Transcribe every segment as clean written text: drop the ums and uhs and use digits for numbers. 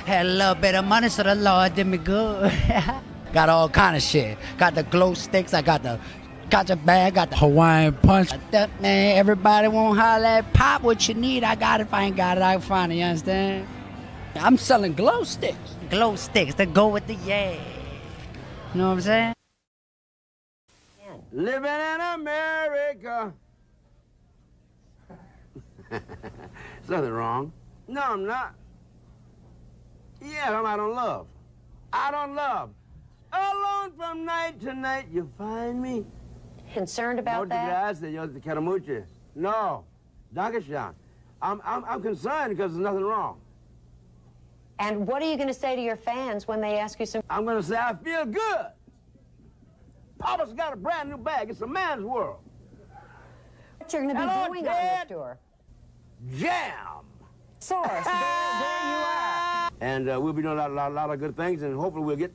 Had a little bit of money, so the Lord did me good. Got all kind of shit. Got the glow sticks. I got the gotcha bag. Got the Hawaiian punch. Man, everybody won't holler at Pop what you need. I got it. If I ain't got it, I can find it. You understand? I'm selling glow sticks. Glow sticks that go with the yeah. You know what I'm saying? Living in America. There's nothing wrong. No, I'm not. Yeah, I don't love. I don't love. Alone from night to night, you find me. Concerned about that? Gracias, yo te quiero mucho. No, Dankeschön. I'm concerned because there's nothing wrong. And what are you going to say to your fans when they ask you some... I'm going to say I feel good. Papa's got a brand new bag. It's a man's world. What you're going to be doing Ted. on this tour? Jam. Source, there you are. And we'll be doing a lot of good things, and hopefully we'll get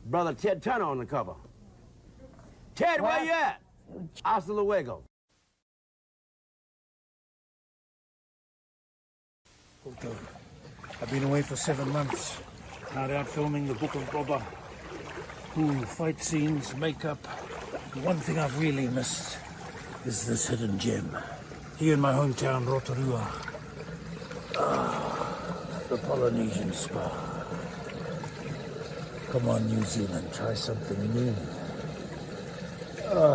Brother Ted Turner on the cover. Ted, What? where you at? Hasta luego. Otto, I've been away for 7 months. Not out filming the Book of Boba. Ooh, fight scenes, makeup. The one thing I've really missed is this hidden gem. Here in my hometown, Rotorua. The Polynesian spa. Come on, New Zealand, try something new.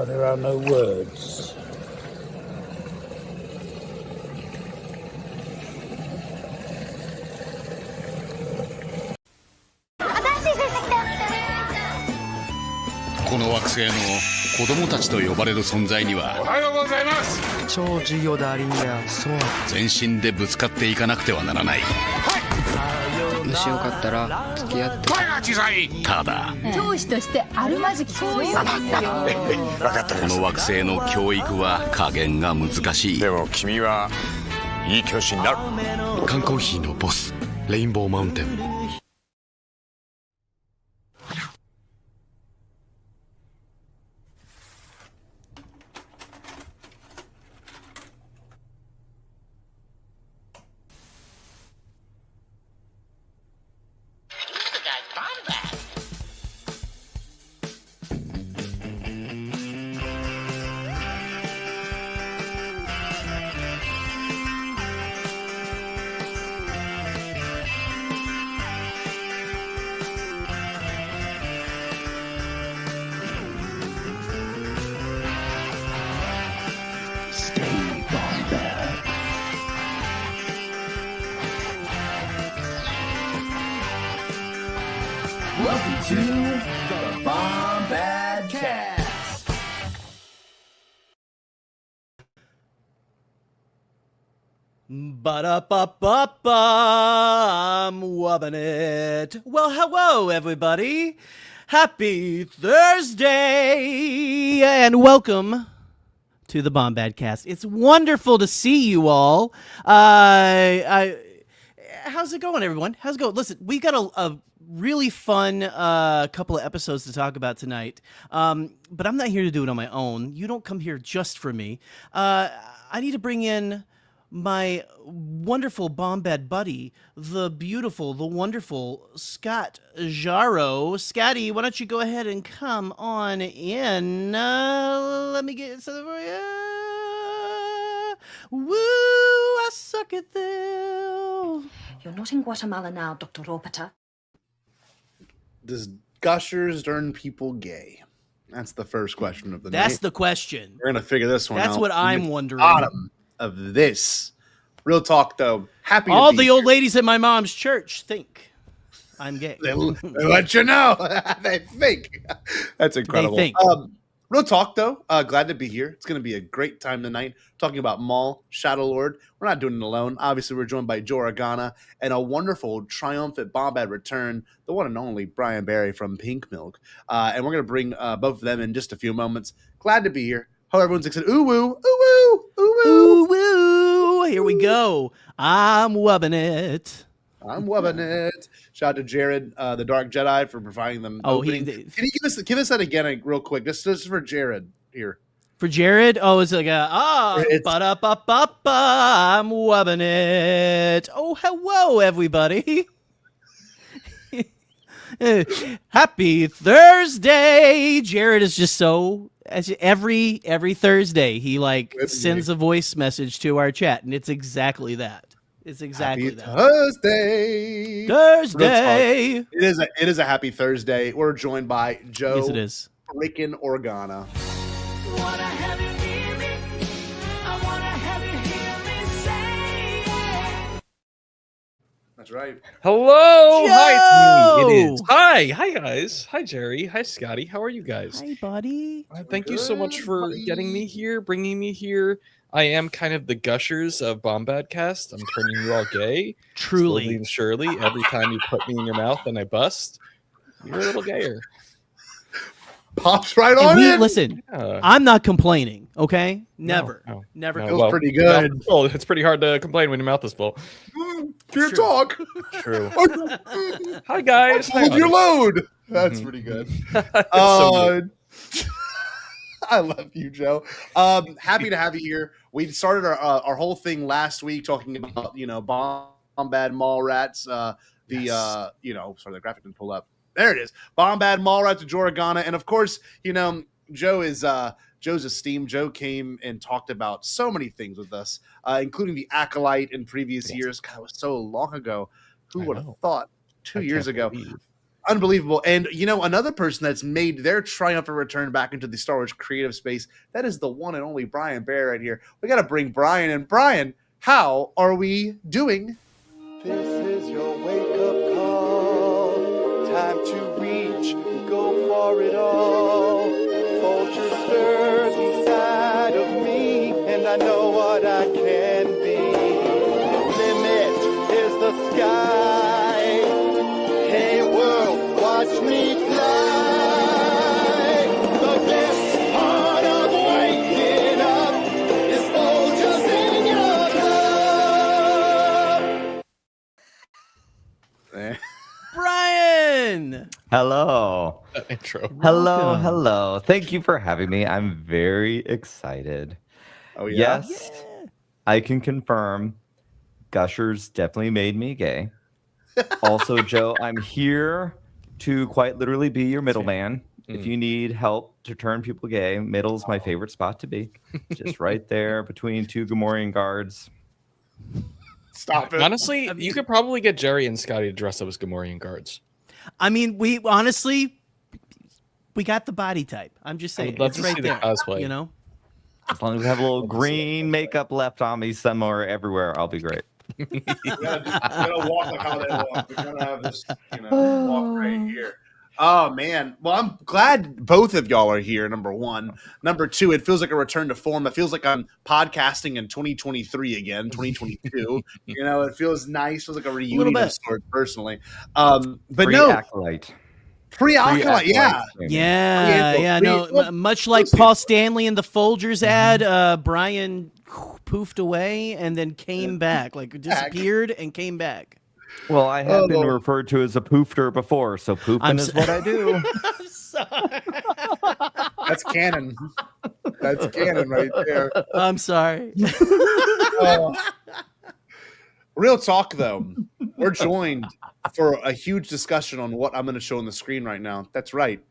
There are no words.この惑星の子供たちと呼ばれる存在にはおはようございます。超授業だリンやそう全身でぶつかっていかなくてはならない。もしよかったら付き合って声が小さい。ただ教師としてあるまじきそういうことですよ。分かったこの惑星の教育は加減が難しい。でも君はいい教師になる。缶コーヒーのボスレインボーマウンテン。Stay Bombad. Welcome to the Bombadcast. Ba-da-ba-ba-ba, I'm wubbing it. Well, hello, everybody. Happy Thursday, and welcome to the Bombadcast. It's wonderful to see you all. How's it going, everyone? How's it going? Listen, we got a really fun couple of episodes to talk about tonight, but I'm not here to do it on my own. You don't come here just for me. I need to bring in my wonderful Bombad buddy, the beautiful, the wonderful Scott Jarro. Scotty, why don't you go ahead and come on in? Let me get something for you. Woo, I suck at this. You're not in Guatemala now, Dr. Ropata. Does Gushers turn people gay? That's the first question of the night. That's the question. We're going to figure this one out. That's what I'm wondering. Bottom of this. Real talk, though. Happy all to be the old here. ladies at my mom's church think I'm gay. They let you know. They think. That's incredible. They think. Real talk, though. Glad to be here. It's going to be a great time tonight. Talking about Maul, Shadow Lord. We're not doing it alone. Obviously, we're joined by Joe Organa and a wonderful, triumphant Bombad return, the one and only Brian Barry from Pink Milk. And we're going to bring both of them in just a few moments. Glad to be here. Hope everyone's excited. Ooh, woo, ooh, woo, ooh, woo. Ooh, woo. Here we go. I'm wubbing it. I'm wubbing it. Shout out to Jared, the Dark Jedi, for providing them. Oh, opening. Can you give us that again, real quick, just for Jared here. For Jared, oh, it's like ba-da-ba-ba-ba, I'm wubbing it. Oh, hello, everybody. Happy Thursday. Jared is just so every Thursday he like sends a voice message to our chat, and it's exactly that. It's exactly that. Thursday. Thursday. It is a happy Thursday. We're joined by Joe. Yes, it is. Freaking Organa. That's right. Hello. Joe! Hi, it's me. It is. Hi guys. Hi, Jerry. Hi, Scotty. How are you guys? Hi, buddy. Thank you so much for getting me here, bringing me here. I am kind of the gushers of Bombadcast. I'm turning you all gay. Truly. Slowly and surely, every time you put me in your mouth and I bust, you're a little gayer. Pops right on in. Listen, I'm not complaining, okay? Never. Never. Feels pretty good. Well, it's pretty hard to complain when your mouth is full. Pure talk. True. Hi, guys. Hold your load. That's pretty good. I love you, Joe. Happy to have you here. We started our whole thing last week talking about, Bombad Maulrats. Sorry, the graphic didn't pull up. There it is. Bombad Maulrats to Joragana. And of course, Joe is Joe's esteemed. Joe came and talked about so many things with us, including the Acolyte in previous years. God, it was so long ago. Who would have thought 2 years ago? Unbelievable. And, another person that's made their triumphant return back into the Star Wars creative space, that is the one and only Brian Bear right here. We got to bring Brian in. Brian, how are we doing? This is your wake-up call. Time to reach, go for it all. Vulture stirs inside of me, and I know what I can be. Limit is the sky. Hey world, watch me fly. The best part of waking up is vultures in your love. Brian! Hello. Intro. Hello. Thank you for having me. I'm very excited. Oh, yeah? Yes, I can confirm Gushers definitely made me gay. Also, Joe, I'm here to quite literally be your middleman. If you need help to turn people gay, middle's my favorite spot to be. Just right there between two Gamorrean guards. Stop it. Honestly, you could probably get Jerry and Scotty to dress up as Gamorrean guards. I mean, we got the body type. I'm just saying, love it's to right see the there. cosplay. As long as I have a little green makeup left on me somewhere, everywhere, I'll be great. You gotta walk like how they walk. We gotta have this, walk right here. Oh man. Well, I'm glad both of y'all are here. Number one. Number two, it feels like a return to form. It feels like I'm podcasting in 2023 again, 2022. It feels nice. It feels like a reunion of sorts, personally. But Pre-Acolyte. Pre-Acolyte, yeah. Yeah. No, much like Paul Stanley in the Folgers ad, Brian poofed away and then came back, disappeared and came back. Well, I have been referred to as a poofter before, so poofing is what I do. I'm sorry. That's canon. That's canon right there. I'm sorry. Real talk, though. We're joined for a huge discussion on what I'm going to show on the screen right now. That's right.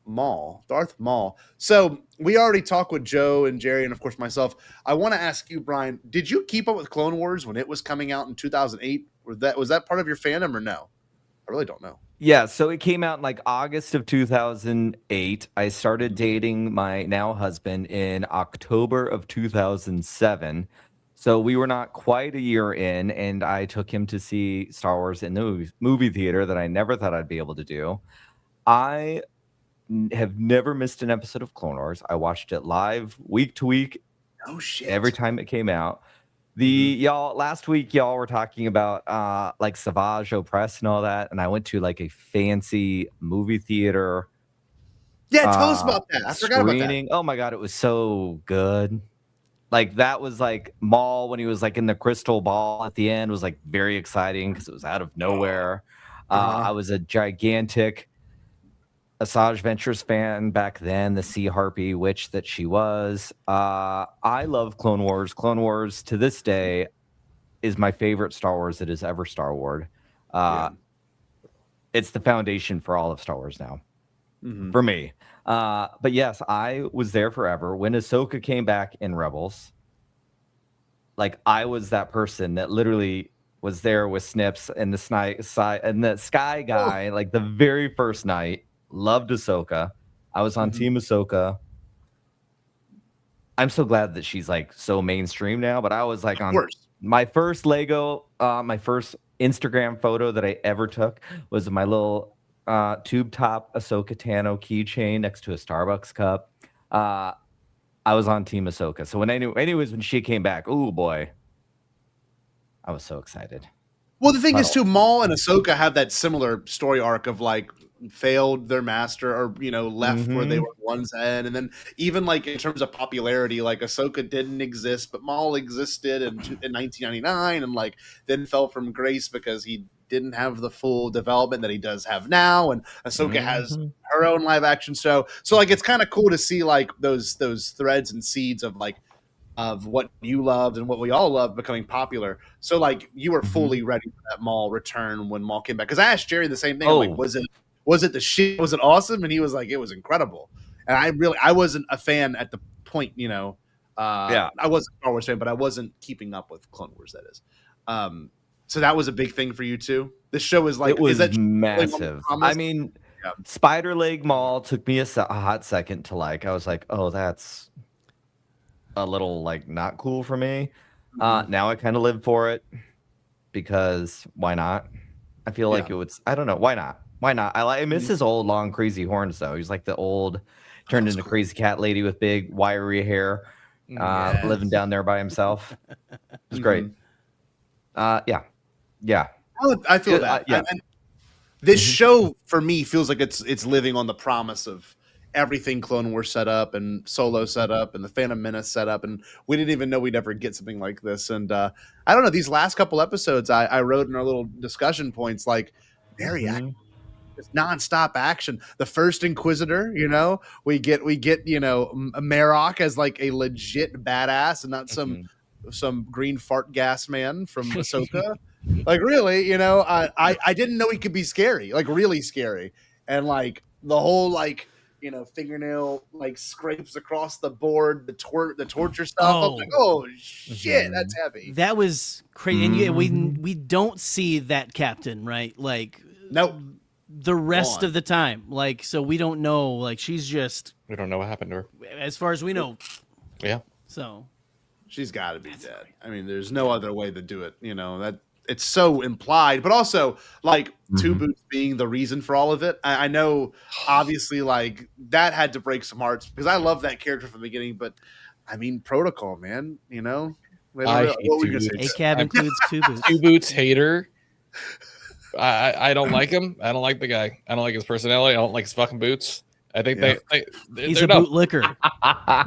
Maul. Darth Maul. So we already talked with Joe and Jerry and, of course, myself. I want to ask you, Brian, did you keep up with Clone Wars when it was coming out in 2008? Was that part of your fandom or no? I really don't know. Yeah, so it came out in August of 2008. I started dating my now husband in October of 2007. So we were not quite a year in, and I took him to see Star Wars in the movie theater that I never thought I'd be able to do. I have never missed an episode of Clone Wars. I watched it live week to week. Oh shit! Every time it came out. Last week y'all were talking about Savage Opress and all that, and I went to a fancy movie theater. Yeah, tell us about that. I forgot about that. Oh my god, it was so good. That was Maul when he was in the crystal ball at the end was very exciting because it was out of nowhere. I was a gigantic Asajj Ventress fan back then, the Sea Harpy witch that she was. I love Clone Wars. Clone Wars to this day is my favorite Star Wars that is ever Star Wars. it's the foundation for all of Star Wars now, for me. But yes, I was there forever. When Ahsoka came back in Rebels, like I was that person that literally was there with Snips and the Sky guy, like the very first night. Loved Ahsoka. I was on Team Ahsoka. I'm so glad that she's like so mainstream now, but I was like on my first my first Instagram photo that I ever took was my little tube top Ahsoka Tano keychain next to a Starbucks cup. I was on Team Ahsoka. So when she came back, oh boy, I was so excited. Well, the thing is too, Maul and Ahsoka have that similar story arc of like failed their master or left where they were once at, and then even like in terms of popularity, like Ahsoka didn't exist but Maul existed in 1999 and like then fell from grace because he didn't have the full development that he does have now, and Ahsoka has her own live action show. So like it's kind of cool to see like those threads and seeds of like of what you loved and what we all loved becoming popular. So like you were fully ready for that Maul return when Maul came back, because I asked Jerry the same thing. I'm like, was it the shit? Was it awesome? And he was like, it was incredible. And I wasn't a fan at the point, I wasn't a Star Wars fan, but I wasn't keeping up with Clone Wars, that is. So that was a big thing for you too? This show is like, it was is that massive. I mean, Spider Leg Maul took me a hot second to like, I was like, oh, that's a little like not cool for me. Now I kind of live for it because why not? I feel like it was, I don't know. Why not? I miss his old long crazy horns though. He's like the old turned into crazy cat lady with big wiry hair, living down there by himself. It was great. Yeah. I feel that. And this show for me feels like it's living on the promise of everything Clone Wars set up and Solo set up and the Phantom Menace set up, and we didn't even know we'd ever get something like this. And I don't know, these last couple episodes I wrote in our little discussion points, like very active. It's nonstop action. The first Inquisitor, we get Marok as like a legit badass and not some green fart gas man from Ahsoka. Like really, I didn't know he could be scary, like really scary. And like the whole like fingernail like scrapes across the board, the torture stuff. I'm like, oh shit, that's heavy. That was crazy. And we don't see that captain, right? Like nope. The rest of the time, like, so we don't know. Like, she's just, we don't know what happened to her, as far as we know. Yeah. So she's got to be dead. I mean, there's no other way to do it. That it's so implied, but also like Two Boots being the reason for all of it. I know, obviously, like that had to break some hearts because I love that character from the beginning. But I mean, protocol, man. I hate Two Boots. ACAB includes Two Boots. Two Boots hater. I don't like him. I don't like the guy. I don't like his personality. I don't like his fucking boots. I think he's a bootlicker,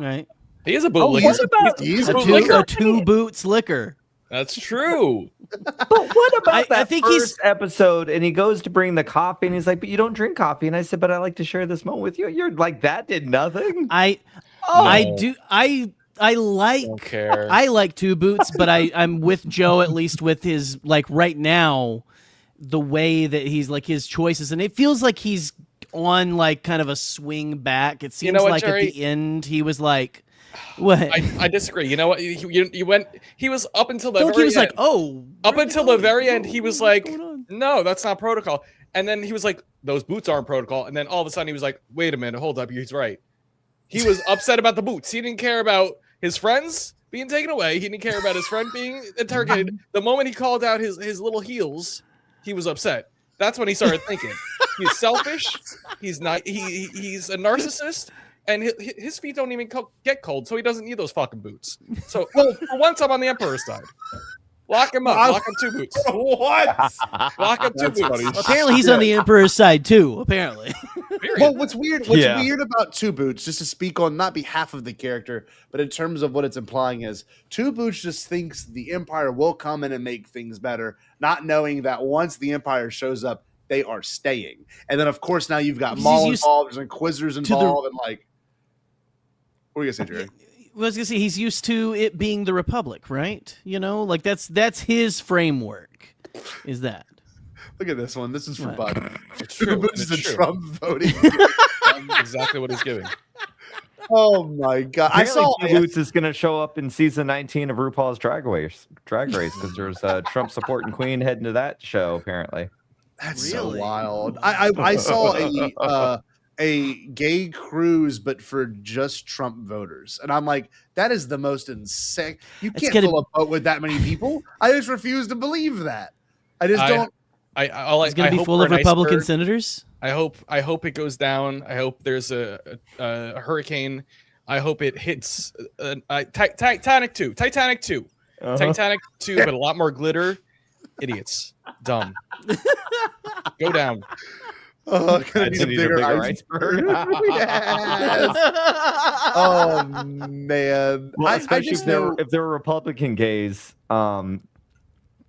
right? He is a bootlicker. He's a two boots liquor. That's true. But what about that I think first episode? And he goes to bring the coffee, and he's like, "But you don't drink coffee." And I said, "But I like to share this moment with you." You're like, that did nothing. I like Two Boots, but I'm with Joe, at least with his like right now. The way that he's like his choices, and it feels like he's on like kind of a swing back. It seems like Jerry? At the end he was like, "What?" I disagree. You know what? You went. He was up until the very he was end. Like, "Oh." Up until the very end, he was like, "No, that's not protocol." And then he was like, "Those boots aren't protocol." And then all of a sudden, he was like, "Wait a minute, hold up, he's right." He was upset about the boots. He didn't care about his friends being taken away. He didn't care about his friend being interrogated. The moment he called out his little heels, he was upset. That's when he started thinking. He's selfish. He's not. He's a narcissist, and his feet don't even get cold, so he doesn't need those fucking boots. So, well, for once, I'm on the Emperor's side. Lock him up. Lock him Two Boots. What? Lock him Two Boots. Apparently, he's on the Emperor's side too. Apparently. Well, what's weird about Two Boots, just to speak on not behalf of the character, but in terms of what it's implying, is Two Boots just thinks the Empire will come in and make things better, not knowing that once the Empire shows up, they are staying. And then, of course, now you've got Maul involved, there's Inquisitors involved, and like, what are you gonna say, Jerry? I was gonna say he's used to it being the Republic, right? Like that's his framework. Is that? Look at this one. This is for What? Bud. It's true. This is It's the true. Trump voting. Exactly what he's giving. Oh my god! I Apparently, saw. Two Boots is going to show up in season 19 of RuPaul's Drag Race because there's a Trump supporting queen heading to that show. Apparently, That's Really? so wild. I saw a gay cruise, but for just Trump voters, and I'm like, that is the most insane. You It's can't gonna- fill a boat with that many people. I just refuse to believe that. I just don't. It's going to be hope full for of an Republican iceberg. senators. I hope it goes down. I hope there's a hurricane. I hope it hits Titanic 2. Titanic 2. Uh-huh. Titanic 2, but a lot more glitter. Idiots. Dumb. Go down. Oh, gonna Need need a a bigger bigger iceberg. Yes. Oh man. well, I especially just if they're know. if they're Republican gays,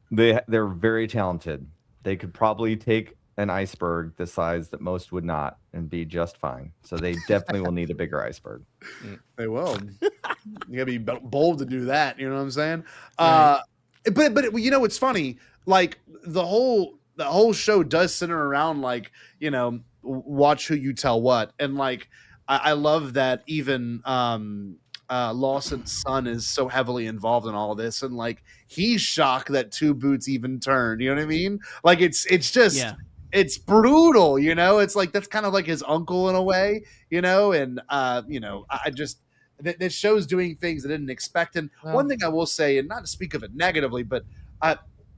they're very talented. They could probably take an iceberg the size that most would not and be just fine. So they definitely will need a bigger iceberg. They will. You gotta be bold to do that. You know what I'm saying? Right. But you know what's funny? Like the whole show does center around like watch who you tell what, and like I love that even Lawson's son is so heavily involved in all this, and like he's shocked that Two Boots even turned. You know what I mean? Like it's just. Yeah. It's brutal, it's like that's kind of like his uncle in a way, and I just this show's doing things I didn't expect. And one thing I will say, and not to speak of it negatively, but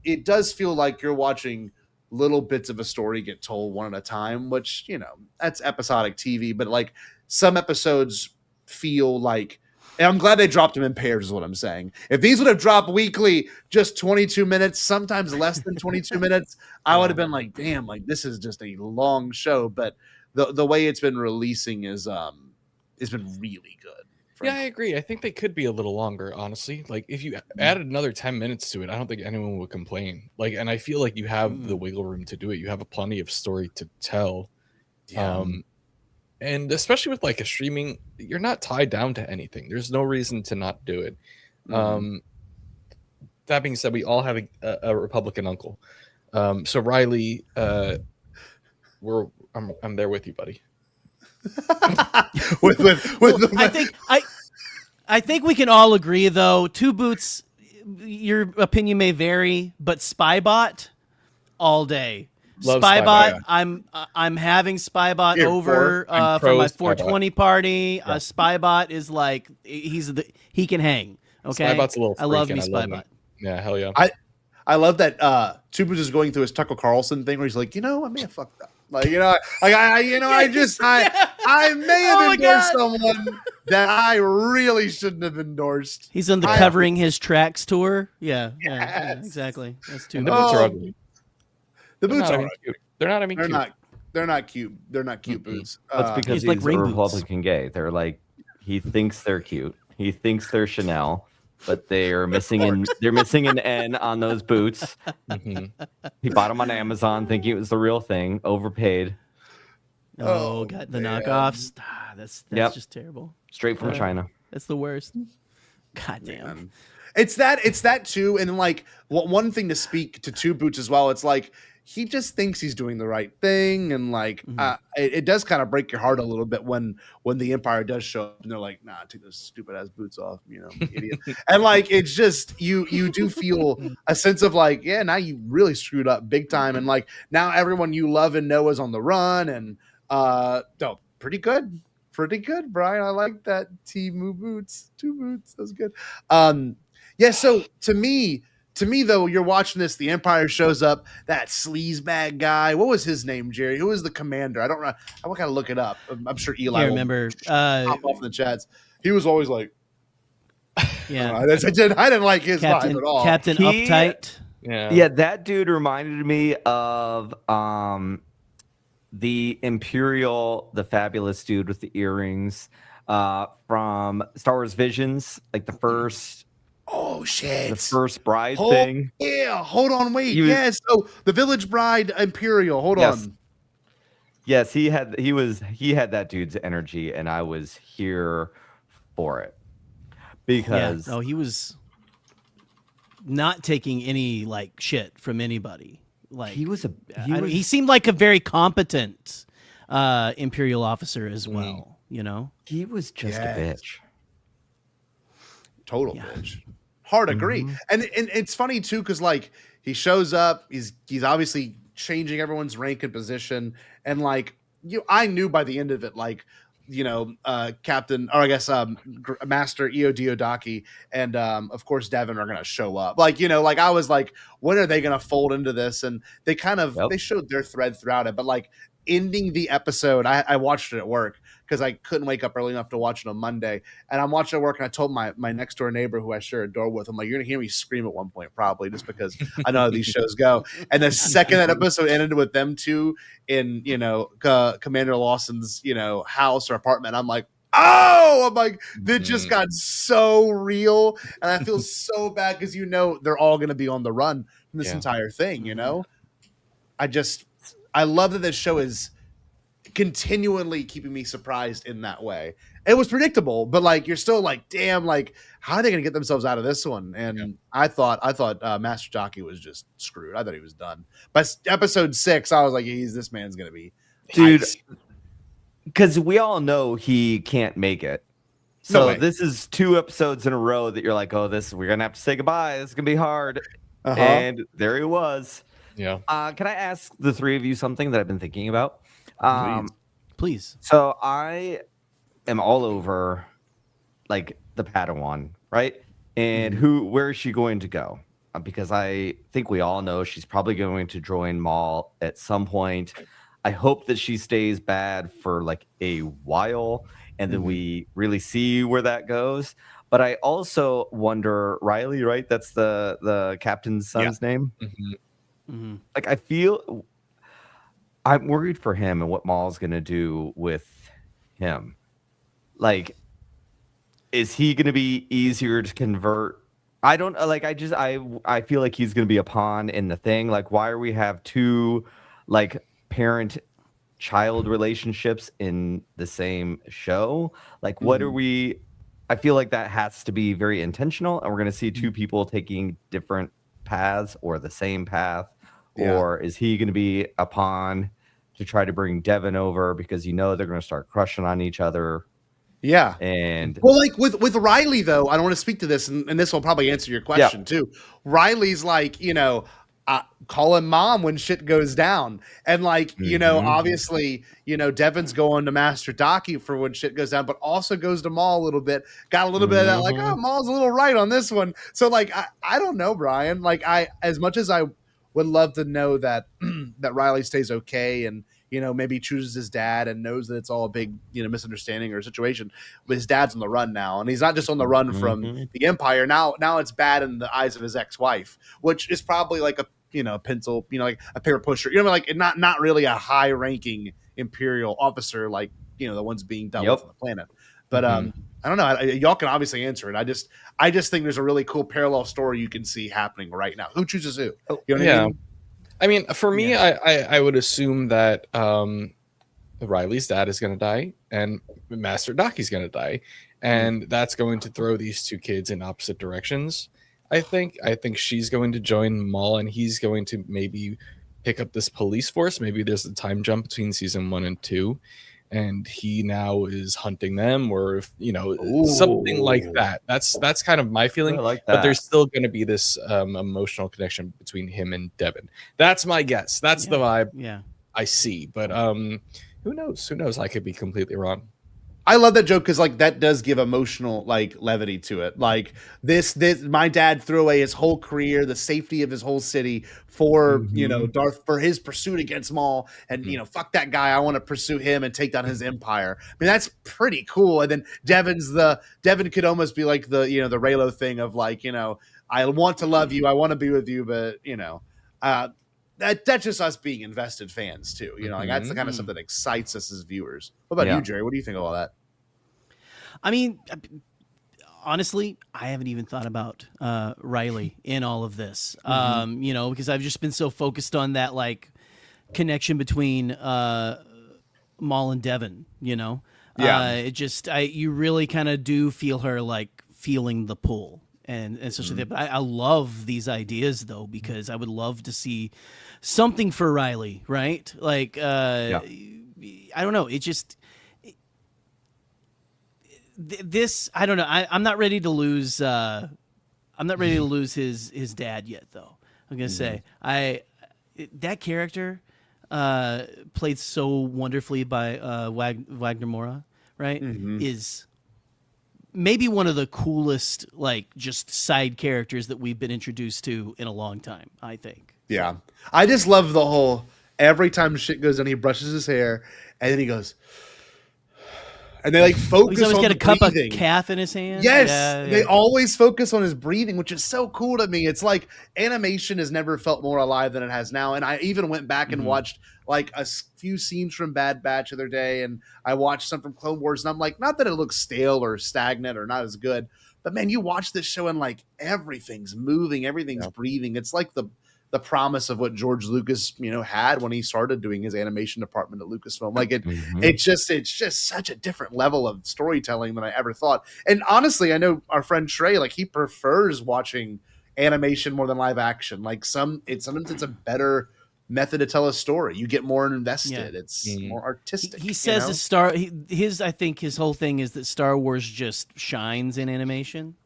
it does feel like you're watching little bits of a story get told one at a time, which that's episodic TV. But like some episodes feel like. And I'm glad they dropped them in pairs, is what I'm saying. If these would have dropped weekly, just 22 minutes, sometimes less than 22 minutes, I would have been like, damn, like this is just a long show. But the way it's been releasing has been really good. Yeah, I agree. I think they could be a little longer, honestly. Like if you added another 10 minutes to it, I don't think anyone would complain. Like, and I feel like you have the wiggle room to do it. You have plenty of story to tell. Yeah. And especially with like a streaming, you're not tied down to anything. There's no reason to not do it. That being said, we all have a Republican uncle. So Riley, I'm there with you, buddy. I think we can all agree though. Two Boots, your opinion may vary, but Spybot all day. Love Spybot, yeah. I'm having Spybot Here, over I'm for my pro 420 party. Yeah. Spybot is like he can hang. Okay, Spybot's a little. I love me freaking, Spybot. Yeah, hell yeah. I love that Two Boots is going through his Tucker Carlson thing where he's like, I may have fucked up. Like, I may have endorsed someone that I really shouldn't have endorsed. He's on the covering his tracks tour. Yeah, exactly. That's too. And the boots are ugly. The boots are cute. They're not even cute. They're not cute. They're not cute boots. That's because he's like a rain boots. Republican gay. They're like, he thinks they're cute. He thinks they're Chanel, but they're missing an N on those boots. He bought them on Amazon thinking it was the real thing, overpaid. Oh, got the knockoffs. That's just terrible. Straight from China. That's the worst. God damn. It's that too. And like one thing to speak to Two Boots as well, it's like he just thinks he's doing the right thing, and like it does kind of break your heart a little bit when the Empire does show up and they're like, nah, take those stupid ass boots off, idiot. And like it's just you do feel a sense of like, yeah, now you really screwed up big time, and like now everyone you love and know is on the run, and pretty good, Brian. I like that. Two Boots, that was good. Yeah, so to me though, you're watching this, the Empire shows up, that sleazebag guy. What was his name, Jerry? Who was the commander? I don't know. I gotta look it up. I'm sure Eli I will remember pop off in the chats. He was always like, yeah. I didn't like his Captain vibe at all. Captain Uptight. Yeah, that dude reminded me of the Imperial, the fabulous dude with the earrings from Star Wars Visions, like the first. Oh shit! The first bride thing. Yeah, hold on, wait. Yes. So the Village Bride Imperial. Hold on. Yes, he had that dude's energy, and I was here for it because he was not taking any like shit from anybody. like he seemed like a very competent Imperial officer as well. You know, he was just a bitch. Total bitch. Hard agree. And it's funny too, because like he shows up, he's obviously changing everyone's rank and position, and like I knew by the end of it, like Captain, or I guess Master Io Diodaki and of course Devin are gonna show up. Like like I was like, when are they gonna fold into this? And they kind of they showed their thread throughout it, but like ending the episode, I watched it at work because I couldn't wake up early enough to watch it on Monday. And I'm watching at work, and I told my next door neighbor who I share a door with, I'm like, you're gonna hear me scream at one point, probably, just because I know how these shows go. And the second that episode ended with them two in Commander Lawson's house or apartment, I'm like, that just got so real, and I feel so bad because they're all gonna be on the run from this entire thing. I love that this show is continually keeping me surprised in that way. It was predictable, but like you're still like, damn, like how are they gonna get themselves out of this one? And I thought Master Jockey was just screwed. I thought he was done. By episode 6, I was like, this man's gonna be dude, because we all know he can't make it. So this is 2 episodes in a row that you're like, we're gonna have to say goodbye. This is gonna be hard. And there he was. Yeah. Can I ask the 3 of you something that I've been thinking about? Please. So I am all over like the Padawan, right? And where is she going to go? Because I think we all know she's probably going to join Maul at some point. I hope that she stays bad for like a while, and then we really see where that goes. But I also wonder, Riley, right? That's the captain's son's name. Like I'm worried for him and what Maul's gonna do with him. Like, is he gonna be easier to convert? I don't like. I feel like he's gonna be a pawn in the thing. Like, why are we have 2 like parent-child relationships in the same show? Like, what are we? I feel like that has to be very intentional, and we're gonna see 2 people taking different paths or the same path. Or is he going to be a pawn to try to bring Devin over because they're going to start crushing on each other? Yeah. And well, like with Riley, though, I don't want to speak to this, and this will probably answer your question too. Riley's like, call him mom when shit goes down. And like, obviously, Devin's going to Master Daki for when shit goes down, but also goes to Maul a little bit. Got a little bit of that, like, Maul's a little right on this one. So like, I don't know, Brian. Like, as much as I would love to know that that Riley stays okay and maybe chooses his dad and knows that it's all a big misunderstanding or situation. But his dad's on the run now, and he's not just on the run from the Empire. Now it's bad in the eyes of his ex-wife, which is probably like a pencil, like a paper pusher. Like not really a high-ranking Imperial officer like the ones being dealt with on the planet. But I don't know. Y'all can obviously answer it. I just think there's a really cool parallel story you can see happening right now. Who chooses who? You know what I mean? I mean, for me, I would assume that Riley's dad is going to die and Master Daki's going to die, and that's going to throw these 2 kids in opposite directions. I think she's going to join Maul, and he's going to maybe pick up this police force. Maybe there's a time jump between season 1 and 2. And he now is hunting them, or something like that. That's kind of my feeling. But there's still going to be this emotional connection between him and Devin. That's my guess. That's the vibe I see. But who knows? Who knows? I could be completely wrong. I love that joke because like that does give emotional like levity to it. Like this my dad threw away his whole career, the safety of his whole city for Darth, for his pursuit against Maul, and fuck that guy. I want to pursue him and take down his empire. I mean, that's pretty cool. And then Devin could almost be like the the Raylo thing of like I want to love you, I want to be with you, but that's just us being invested fans too. Like that's the kind of stuff that excites us as viewers. What about you, Jerry? What do you think of all that? I mean, honestly, I haven't even thought about Riley in all of this. Because I've just been so focused on that like connection between Maul and Devin. You really kind of do feel her like feeling the pull. and especially that. But I love these ideas though, because I would love to see something for Riley, right? Like I don't know, it just this I don't know. I'm not ready to lose. I'm not ready to lose his dad yet, though. I'm gonna say that character played so wonderfully by Wagner Moura, right? Is maybe one of the coolest, like, just side characters that we've been introduced to in a long time, I think. Yeah. I just love the whole, every time shit goes on, he brushes his hair, and then he goes, and they like focus he's always on got the a cup breathing. of calf in his hand. Yes, Yeah. they always focus on his breathing, which is so cool to me. It's like animation has never felt more alive than it has now. And I even went back and watched like a few scenes from Bad Batch the other day, and I watched some from Clone Wars, and I'm like, not that it looks stale or stagnant or not as good, but man, you watch this show and like everything's moving, everything's breathing. It's like the promise of what George Lucas, had when he started doing his animation department at Lucasfilm. Like it's just such a different level of storytelling than I ever thought. And honestly, I know our friend Trey, like he prefers watching animation more than live action. Like sometimes it's a better method to tell a story. You get more invested. It's more artistic. He says I think his whole thing is that Star Wars just shines in animation.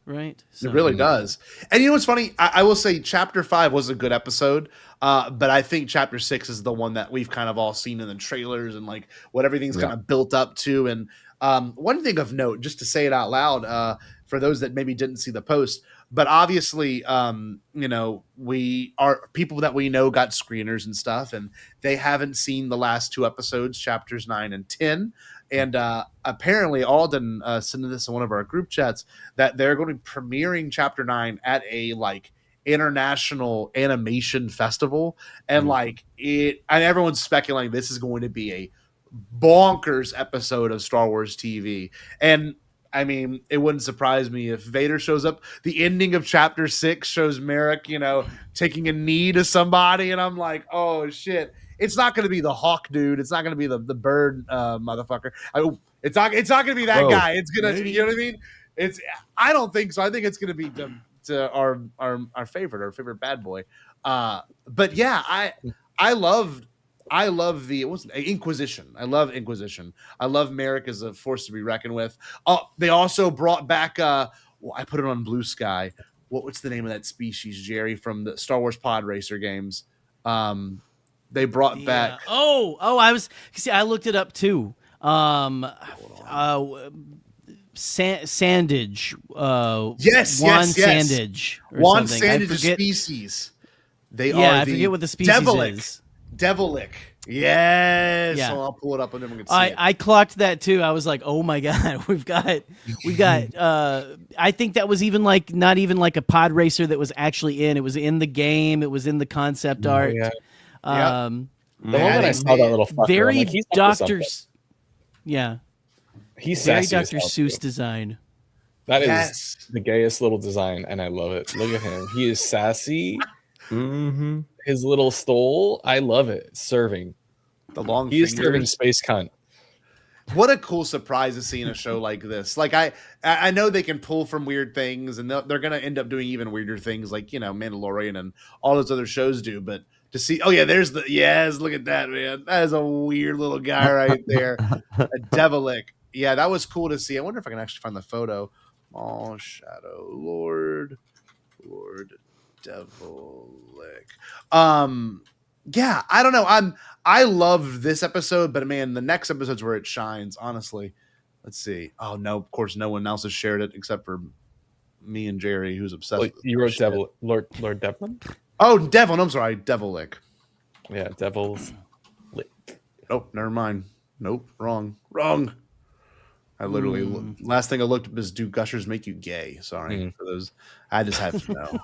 Right? So, it really does. And you know what's funny? I will say Chapter 5 was a good episode, but I think Chapter 6 is the one that we've kind of all seen in the trailers and like what everything's kind of built up to. And one thing of note, just to say it out loud, for those that maybe didn't see the post, but obviously, we are people that we know got screeners and stuff, and they haven't seen the last two episodes, chapters 9 and 10. And apparently Alden sent this in one of our group chats that they're going to be premiering chapter 9 at a like international animation festival. And and everyone's speculating this is going to be a bonkers episode of Star Wars TV. And I mean, it wouldn't surprise me if Vader shows up. The ending of chapter 6 shows Merrick, taking a knee to somebody. And I'm like, oh shit. It's not going to be the hawk dude. It's not going to be the bird motherfucker. It's not going to be that guy. It's going to, you know what I mean? I don't think so. I think it's going to be to our favorite bad boy. But yeah, I love the Inquisition. I love Inquisition. I love Merrick as a force to be reckoned with. They also brought back. I put it on Blue Sky. What's the name of that species, Jerry, from the Star Wars Pod Racer games? They brought back. I looked it up too. Sandage. Yes. Sandage. Juan Sandage species. They are. I forget what the species is. Devilic. Yes. Yeah. So I'll pull it up and then we can see it. I clocked that too. I was like, oh my God, we've got I think that was even like not even like a pod racer that was actually in. It was in the game. It was in the concept art. Yeah. The moment I saw that little fucker, very I'm like, he's he's very sassy as Dr. hell, Seuss too. design. That is the gayest little design, and I love it. Look at him. He is sassy. His little stole, I love it. Serving. The long He is fingers. serving space cunt. What a cool surprise to see in a show like this. Like I know they can pull from weird things, and they're going to end up doing even weirder things like, Mandalorian and all those other shows do. But to see, look at that, man. That is a weird little guy right there. A Devilic. Yeah, that was cool to see. I wonder if I can actually find the photo. Oh, Shadow Lord Devilic. Yeah, I don't know. I love this episode, but man, the next episode's where it shines, honestly. Let's see. Oh no, of course no one else has shared it except for me and Jerry, who's obsessed with you wrote Lord Devlin? Oh, Devlin, I'm sorry, Devilic. Yeah, Devil's Lick. Nope, never mind. Nope, wrong. I literally last thing I looked up is, do gushers make you gay? Sorry for those. I just have to know.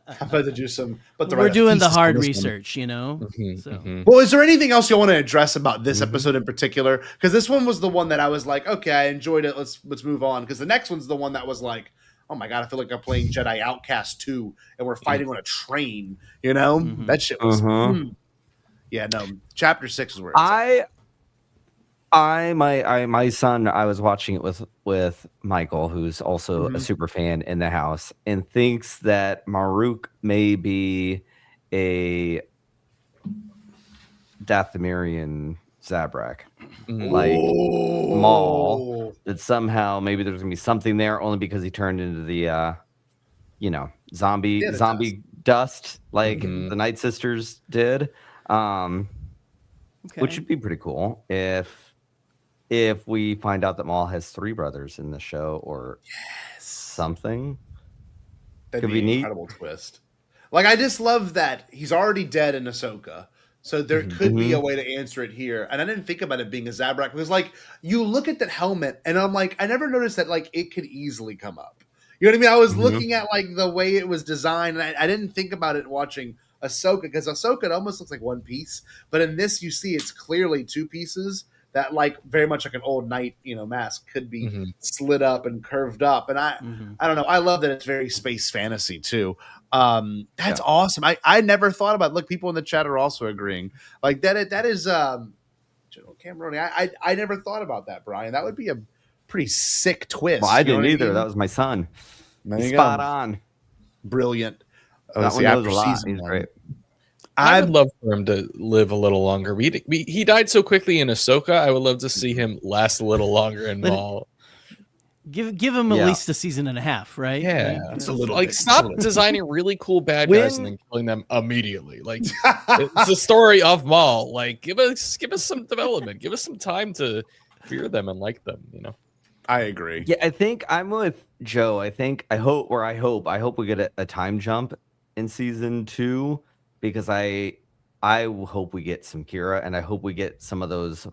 I've had to do some. But we're doing the hard research, So. Well, is there anything else you want to address about this episode in particular? Because this one was the one that I was like, okay, I enjoyed it. Let's move on. Because the next one's the one that was like, oh my God, I feel like I'm playing Jedi Outcast 2 and we're fighting on a train. That shit was. Yeah, no. Chapter 6 is where it's at. My son, I was watching it with Michael, who's also a super fan in the house, and thinks that Maruk may be a Dathomirian Zabrak, like Maul. That somehow maybe there's gonna be something there, only because he turned into the zombie dust, like the Night Sisters did, which would be pretty cool if we find out that Maul has 3 brothers in the show or something. That'd be an incredible twist. Like, I just love that he's already dead in Ahsoka. So there could be a way to answer it here. And I didn't think about it being a Zabrak because, like, you look at that helmet and I'm like, I never noticed that, like, it could easily come up. You know what I mean? I was looking at, like, the way it was designed, and I didn't think about it watching Ahsoka, because Ahsoka, it almost looks like one piece. But in this, you see it's clearly 2 pieces that, like, very much like an old knight, mask could be slid up and curved up. And I don't know. I love that it's very space fantasy too. That's awesome. I never thought about it. Look, people in the chat are also agreeing. Like that is General Cameroni. I never thought about that, Brian. That would be a pretty sick twist. Well, I didn't either. That was my son. Spot on. Brilliant. That one knows a lot. He's great. I would love for him to live a little longer. He died so quickly in Ahsoka. I would love to see him last a little longer in Maul. Give him at least a season and a half, right? Yeah, It's a little. Like, stop designing really cool bad guys and then killing them immediately. Like, it's the story of Maul. Like, give us some development. Give us some time to fear them and like them. I agree. Yeah, I think I'm with Joe. I hope we get a time jump in season 2. Because I hope we get some Kira, and I hope we get some of those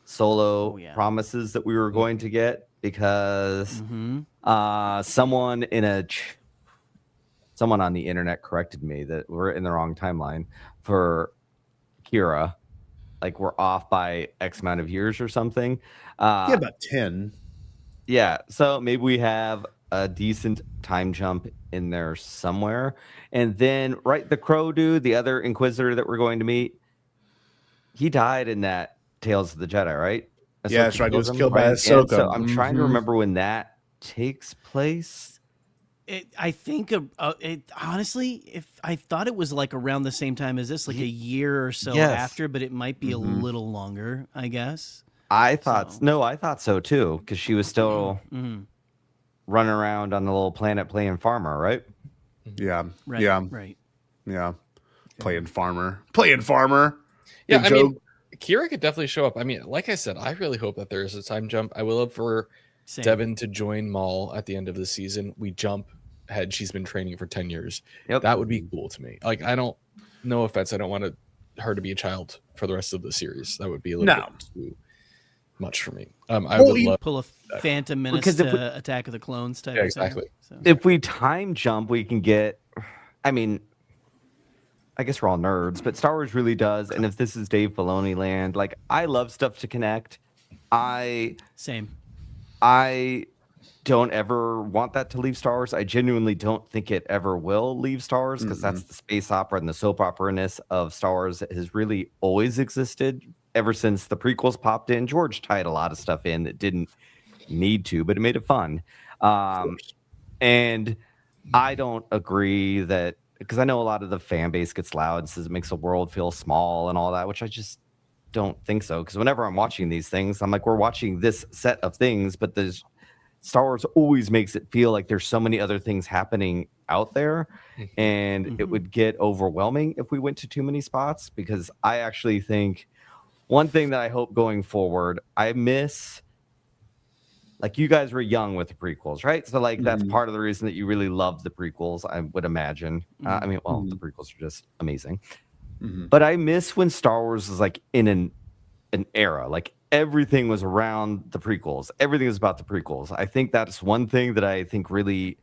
solo promises that we were going to get, because someone on the internet corrected me that we're in the wrong timeline for Kira. Like, we're off by X amount of years or something. About 10. Yeah, so maybe we have a decent time jump in there somewhere. And then, right, the Crow dude, the other Inquisitor that we're going to meet, he died in that Tales of the Jedi, right? Yeah, that's right. He was killed by Ahsoka. So I'm trying to remember when that takes place. I think honestly, if I thought it was like around the same time as this, like a year or so after, but it might be a little longer, I guess. I thought so too, because she was still running around on the little planet playing farmer, right? Yeah. Right. Yeah. Right. Yeah. Playing farmer. Yeah, I mean, Kira could definitely show up. I mean, like I said, I really hope that there is a time jump. I would love for Devin to join Maul at the end of the season. We jump ahead. She's been training for 10 years. Yep. That would be cool to me. Like, no offense, I don't want her to be a child for the rest of the series. That would be a little bit too much for me. I would love pull a Phantom Menace to Attack of the Clones type. Exactly. So. If we time jump, we can get. I mean, I guess we're all nerds, but Star Wars really does. And if this is Dave Filoni land, like, I love stuff to connect. Same. I don't ever want that to leave Star Wars. I genuinely don't think it ever will leave Star Wars, because that's the space opera and the soap opera-ness of Star Wars that has really always existed ever since the prequels popped in. George tied a lot of stuff in that didn't need to, but it made it fun. And I don't agree that, because I know a lot of the fan base gets loud and says it makes the world feel small and all that, which I just don't think so. Because whenever I'm watching these things, I'm like, we're watching this set of things, but there's Star Wars always makes it feel like there's so many other things happening out there, and it would get overwhelming if we went to too many spots. Because I actually think one thing that I hope going forward, I miss, like, you guys were young with the prequels, right? So, like, that's part of the reason that you really love the prequels, I would imagine. I mean, well, the prequels are just amazing. But I miss when Star Wars was, like, in an era. Like, everything was around the prequels. Everything was about the prequels. I think that's one thing that I think really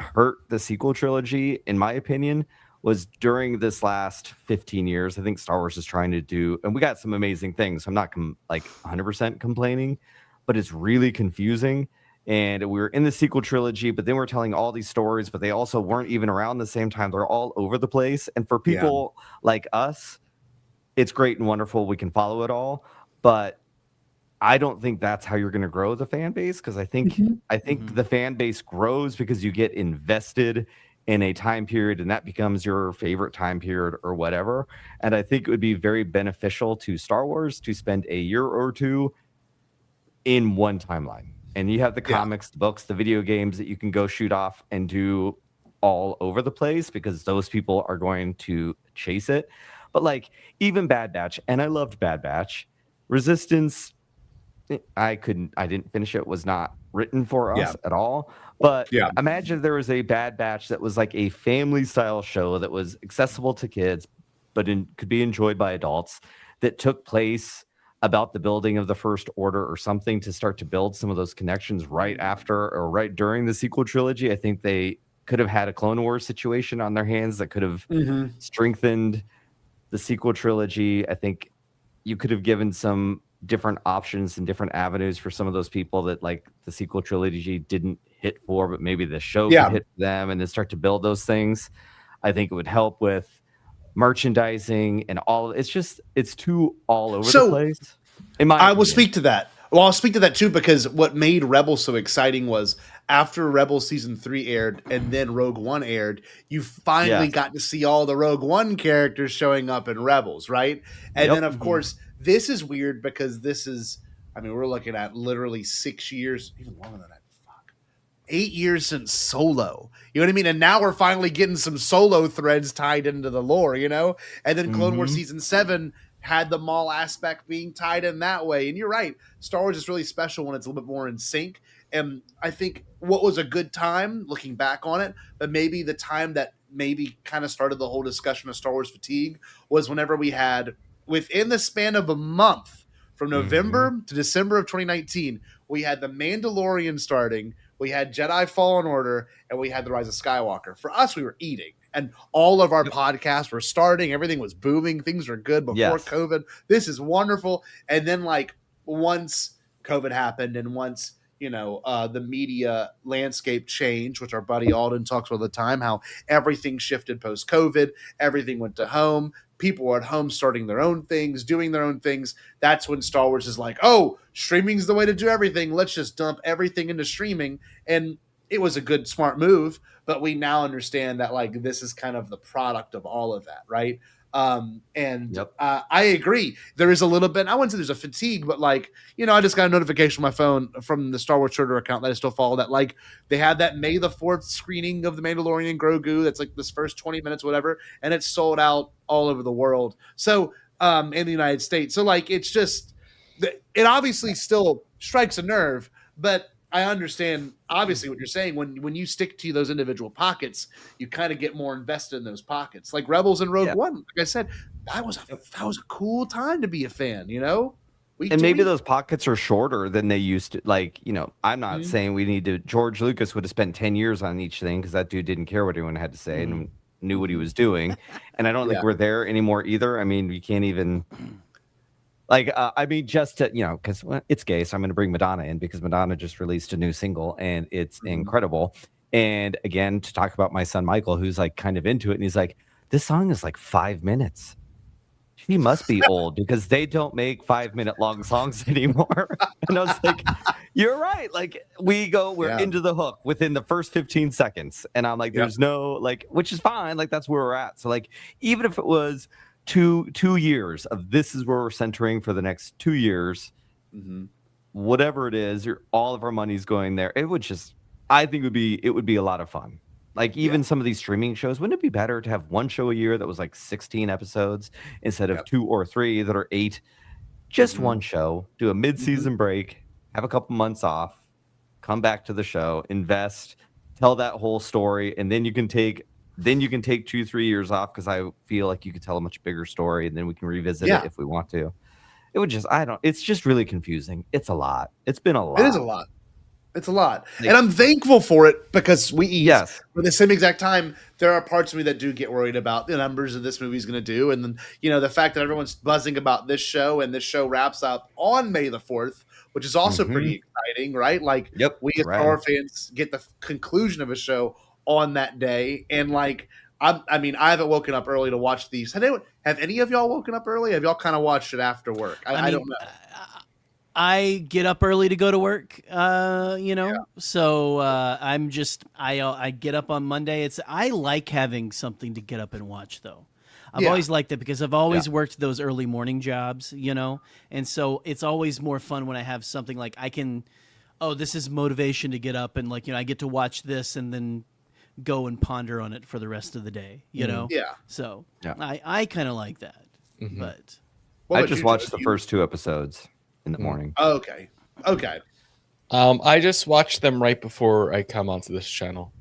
hurt the sequel trilogy, in my opinion, was during this last 15 years. I think Star Wars is trying to do, and we got some amazing things. So I'm not 100% complaining, but it's really confusing. And we were in the sequel trilogy, but then we're telling all these stories, but they also weren't even around the same time. They're all over the place. And for people like us, it's great and wonderful. We can follow it all. But I don't think that's how you're going to grow the fan base, because I think the fan base grows because you get invested in a time period and that becomes your favorite time period or whatever. And I think it would be very beneficial to Star Wars to spend a year or two in one timeline. And you have the comics, the books, the video games that you can go shoot off and do all over the place, because those people are going to chase it. But like even Bad Batch, and I loved Bad Batch, Resistance, I didn't finish it, was not written for us at all. But imagine there was a Bad Batch that was like a family style show that was accessible to kids, but could be enjoyed by adults, that took place about the building of the First Order or something, to start to build some of those connections right after or right during the sequel trilogy. I think they could have had a Clone Wars situation on their hands that could have strengthened the sequel trilogy. I think you could have given some different options and different avenues for some of those people that like the sequel trilogy didn't hit for, but maybe the show could hit them, and then start to build those things. I think it would help with merchandising and all. It's too all over the place. I will speak to that. Well, I'll speak to that too, because what made Rebels so exciting was after Rebels season 3 aired and then Rogue One aired, you finally got to see all the Rogue One characters showing up in Rebels, right? And then of course, this is weird because we're looking at literally 6 years, even longer than that. 8 years since Solo. You know what I mean? And now we're finally getting some Solo threads tied into the lore, you know? And then Clone Wars season 7 had the Maul aspect being tied in that way. And you're right. Star Wars is really special when it's a little bit more in sync. And I think what was a good time, looking back on it, but maybe the time that maybe kind of started the whole discussion of Star Wars fatigue was whenever we had, within the span of a month, from November to December of 2019, we had The Mandalorian starting, we had Jedi Fallen Order, and we had The Rise of Skywalker. For us, we were eating. And all of our podcasts were starting. Everything was booming. Things were good before COVID. This is wonderful. And then, like, once COVID happened and once, the media landscape changed, which our buddy Alden talks about all the time, how everything shifted post-COVID. Everything went to home. People were at home starting their own things, doing their own things. That's when Star Wars is like, oh, streaming's the way to do everything. Let's just dump everything into streaming. And it was a good, smart move. But we now understand that, like, this is kind of the product of all of that, right? I agree. There is a little bit, I wouldn't say there's a fatigue, but like, I just got a notification on my phone from the Star Wars Twitter account that I still follow, that like they had that May the 4th screening of The Mandalorian Grogu. That's like this first 20 minutes, whatever. And it's sold out all over the world. So, in the United States. So like, it's just, it obviously still strikes a nerve, but I understand obviously what you're saying. When you stick to those individual pockets, you kind of get more invested in those pockets. Like Rebels and Rogue One, like I said, that was a cool time to be a fan, Maybe those pockets are shorter than they used to. Like, I'm not saying we need to. George Lucas would have spent 10 years on each thing, because that dude didn't care what anyone had to say and knew what he was doing. And I don't think we're there anymore either. I mean, we can't even. Just to, because it's gay, so I'm going to bring Madonna in, because Madonna just released a new single and it's incredible. And again, to talk about my son Michael, who's like kind of into it, and he's like, this song is like 5 minutes. She must be old, because they don't make 5-minute long songs anymore. And I was like, you're right. Like, we're into the hook within the first 15 seconds. And I'm like, there's no, like, which is fine. Like, that's where we're at. So like, even if it was two years of this is where we're centering for the next 2 years, whatever it is, all of our money's going there. It would just, I think it would be a lot of fun. Like, even some of these streaming shows, wouldn't it be better to have one show a year that was like 16 episodes instead of 2 or 3 that are 8? Just one show, do a mid-season break, have a couple months off, come back to the show, invest, tell that whole story, and then you can take 2-3 years off, because I feel like you could tell a much bigger story, and then we can revisit it if we want to. It would just, it's just really confusing. It's a lot. It's been a lot. It is a lot. It's a lot. And I'm thankful for it, because we eat. But at the same exact time, there are parts of me that do get worried about the numbers that this movie's going to do. And then, the fact that everyone's buzzing about this show, and this show wraps up on May the 4th, which is also pretty exciting, right? Like, we as Star Wars fans get the conclusion of a show on that day. And like, I haven't woken up early to watch these. Have any of y'all woken up early? Have y'all kind of watched it after work? I don't know. I get up early to go to work, so I get up on Monday. I like having something to get up and watch, though. I've always liked it because I've always worked those early morning jobs, and so it's always more fun when I have something like this is motivation to get up and I get to watch this and then go and ponder on it for the rest of the day, Yeah. So I kind of like that, but I just watched the first 2 episodes in the morning. Okay. I just watched them right before I come onto this channel.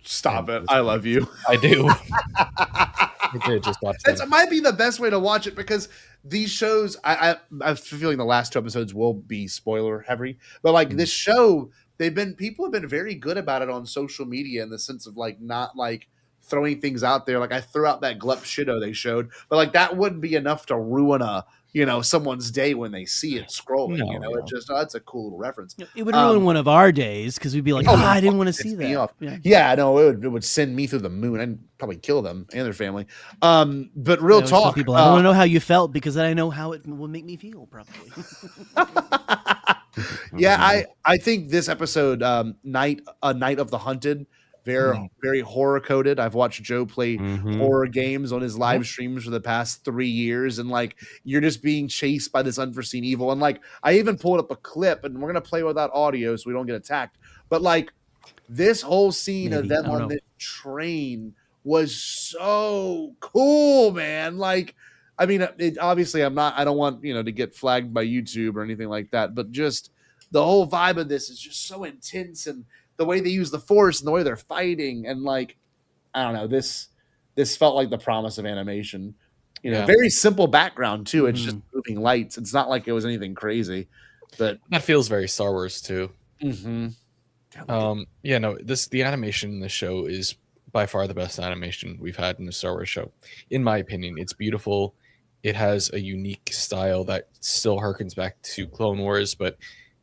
Stop it! I love you. I do. I did just watch them. It might be the best way to watch it because these shows, I have a feeling the last 2 episodes will be spoiler heavy, but this show, people have been very good about it on social media in the sense of not throwing things out there. I threw out that Glup Shido they showed, but that wouldn't be enough to ruin someone's day when they see it scrolling. It just that's a cool little reference. It would ruin one of our days because we'd be like, I didn't want to see that. No, it would send me through the moon. I'd probably kill them and their family. But real talk, people, I want to know how you felt because I know how it will make me feel. Probably. I think this episode, Night of the Hunted, very horror coded. I've watched Joe play horror games on his live streams for the past 3 years, and you're just being chased by this unforeseen evil. And I even pulled up a clip, and we're gonna play without audio so we don't get attacked. But this whole scene of them on the train was so cool, man. I mean, obviously I don't want to get flagged by YouTube or anything like that, but just the whole vibe of this is just so intense, and the way they use the Force and the way they're fighting, and I don't know, this felt like the promise of animation. Very simple background too. It's just moving lights. It's not like it was anything crazy, but that feels very Star Wars too. The animation in the show is by far the best animation we've had in the Star Wars show, in my opinion. It's beautiful. It has a unique style that still harkens back to Clone Wars, but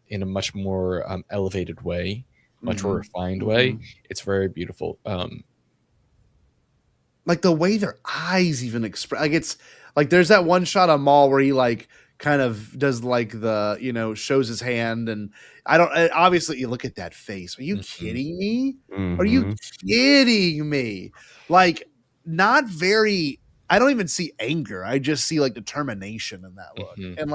in a much more elevated way. Much more refined way. It's very beautiful. The way their eyes even express, it's there's that one shot of Maul where he kind of does the shows his hand, and obviously you look at that face. Are you kidding me? Are you kidding me? Not very. I don't even see anger. I just see determination in that look, and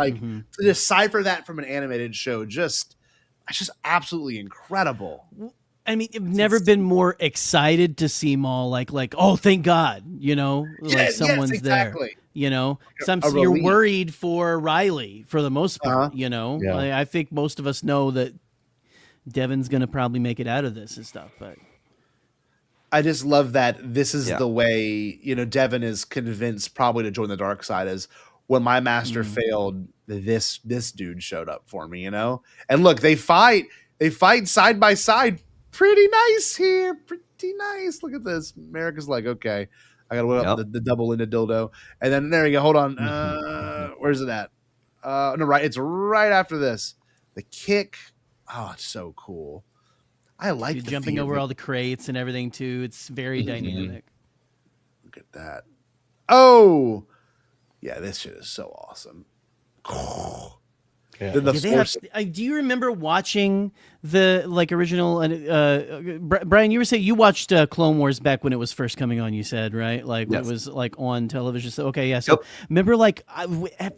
to decipher that from an animated show, it's just absolutely incredible. I mean, I've never been more excited to see Maul. Oh, thank God, someone's exactly. there. You're worried for Riley for the most part. I think most of us know that Devin's gonna probably make it out of this and stuff, but I just love that this is the way Devin is convinced probably to join the dark side. Is when my master failed, this dude showed up for me, and look, they fight side by side, pretty nice here, pretty nice. Look at this. America's okay, I gotta whip up the double-ended dildo, and then there you go. Hold on, where's it at? No, right, it's right after this. The kick, it's so cool. I like you're jumping over all the crates and everything too. It's very dynamic. Look at that. Oh. Yeah, this shit is so awesome. Do you remember watching the original? Brian, you were saying you watched Clone Wars back when it was first coming on. You said right, when it was on television. So okay, yeah. So remember,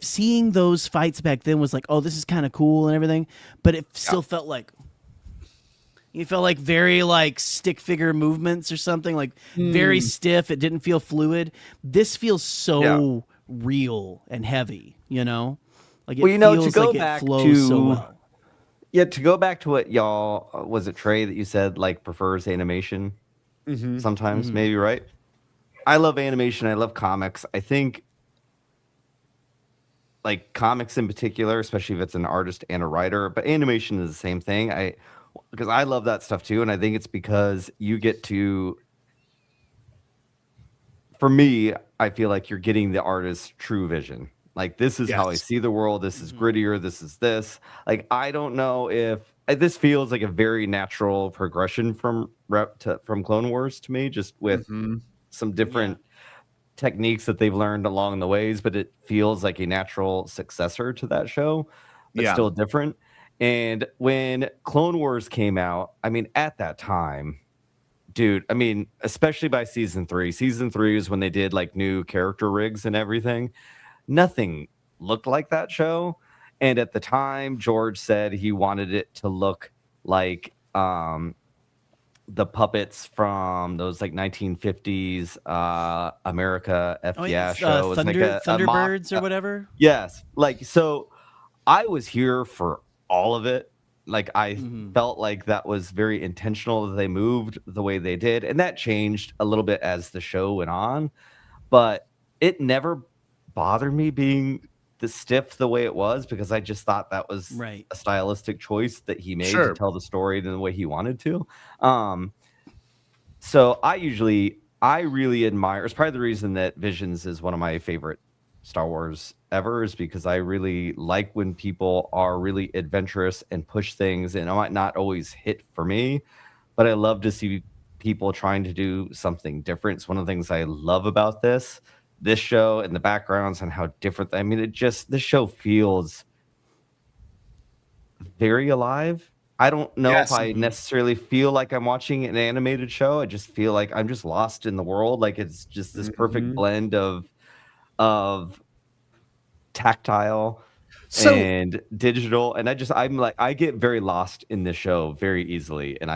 seeing those fights back then was oh, this is kind of cool and everything, but it still felt like. You felt very stick figure movements or something, very stiff. It didn't feel fluid. This feels so real and heavy, It feels to go like back it flows so well. Yeah, to go back to what y'all, was it Trey that you said prefers animation sometimes, maybe, right? I love animation. I love comics. I think comics in particular, especially if it's an artist and a writer, but animation is the same thing. Because I love that stuff too, and I think it's because you get to. For me, I feel like you're getting the artist's true vision. This is how I see the world. This is grittier. This is this. I don't know if this feels like a very natural progression from Clone Wars to me, just with some different techniques that they've learned along the ways, but it feels like a natural successor to that show. but Yeah. still different. And when Clone Wars came out, I mean, at that time, dude, I mean, especially by season 3. Season 3 is when they did like new character rigs and everything. Nothing looked like that show. And at the time, George said he wanted it to look like the puppets from those like 1950s America FBI show. It was like a Thunderbirds or whatever. Yes. Like, so I was here for all of it. Like, I felt like that was very intentional that they moved the way they did. And that changed a little bit as the show went on. But it never bothered me being the stiff the way it was, because I just thought that was a stylistic choice that he made to tell the story in the way he wanted to. So I really admire, it's probably the reason that Visions is one of my favorite Star Wars ever, is because I really like when people are really adventurous and push things, and it might not always hit for me, but I love to see people trying to do something different. It's one of the things I love about this show, and the backgrounds and how different. I mean, this show feels very alive. I don't know if I necessarily feel like I'm watching an animated show. I just feel like I'm just lost in the world. Like, it's just this perfect blend of tactile and digital. And I get very lost in this show very easily. And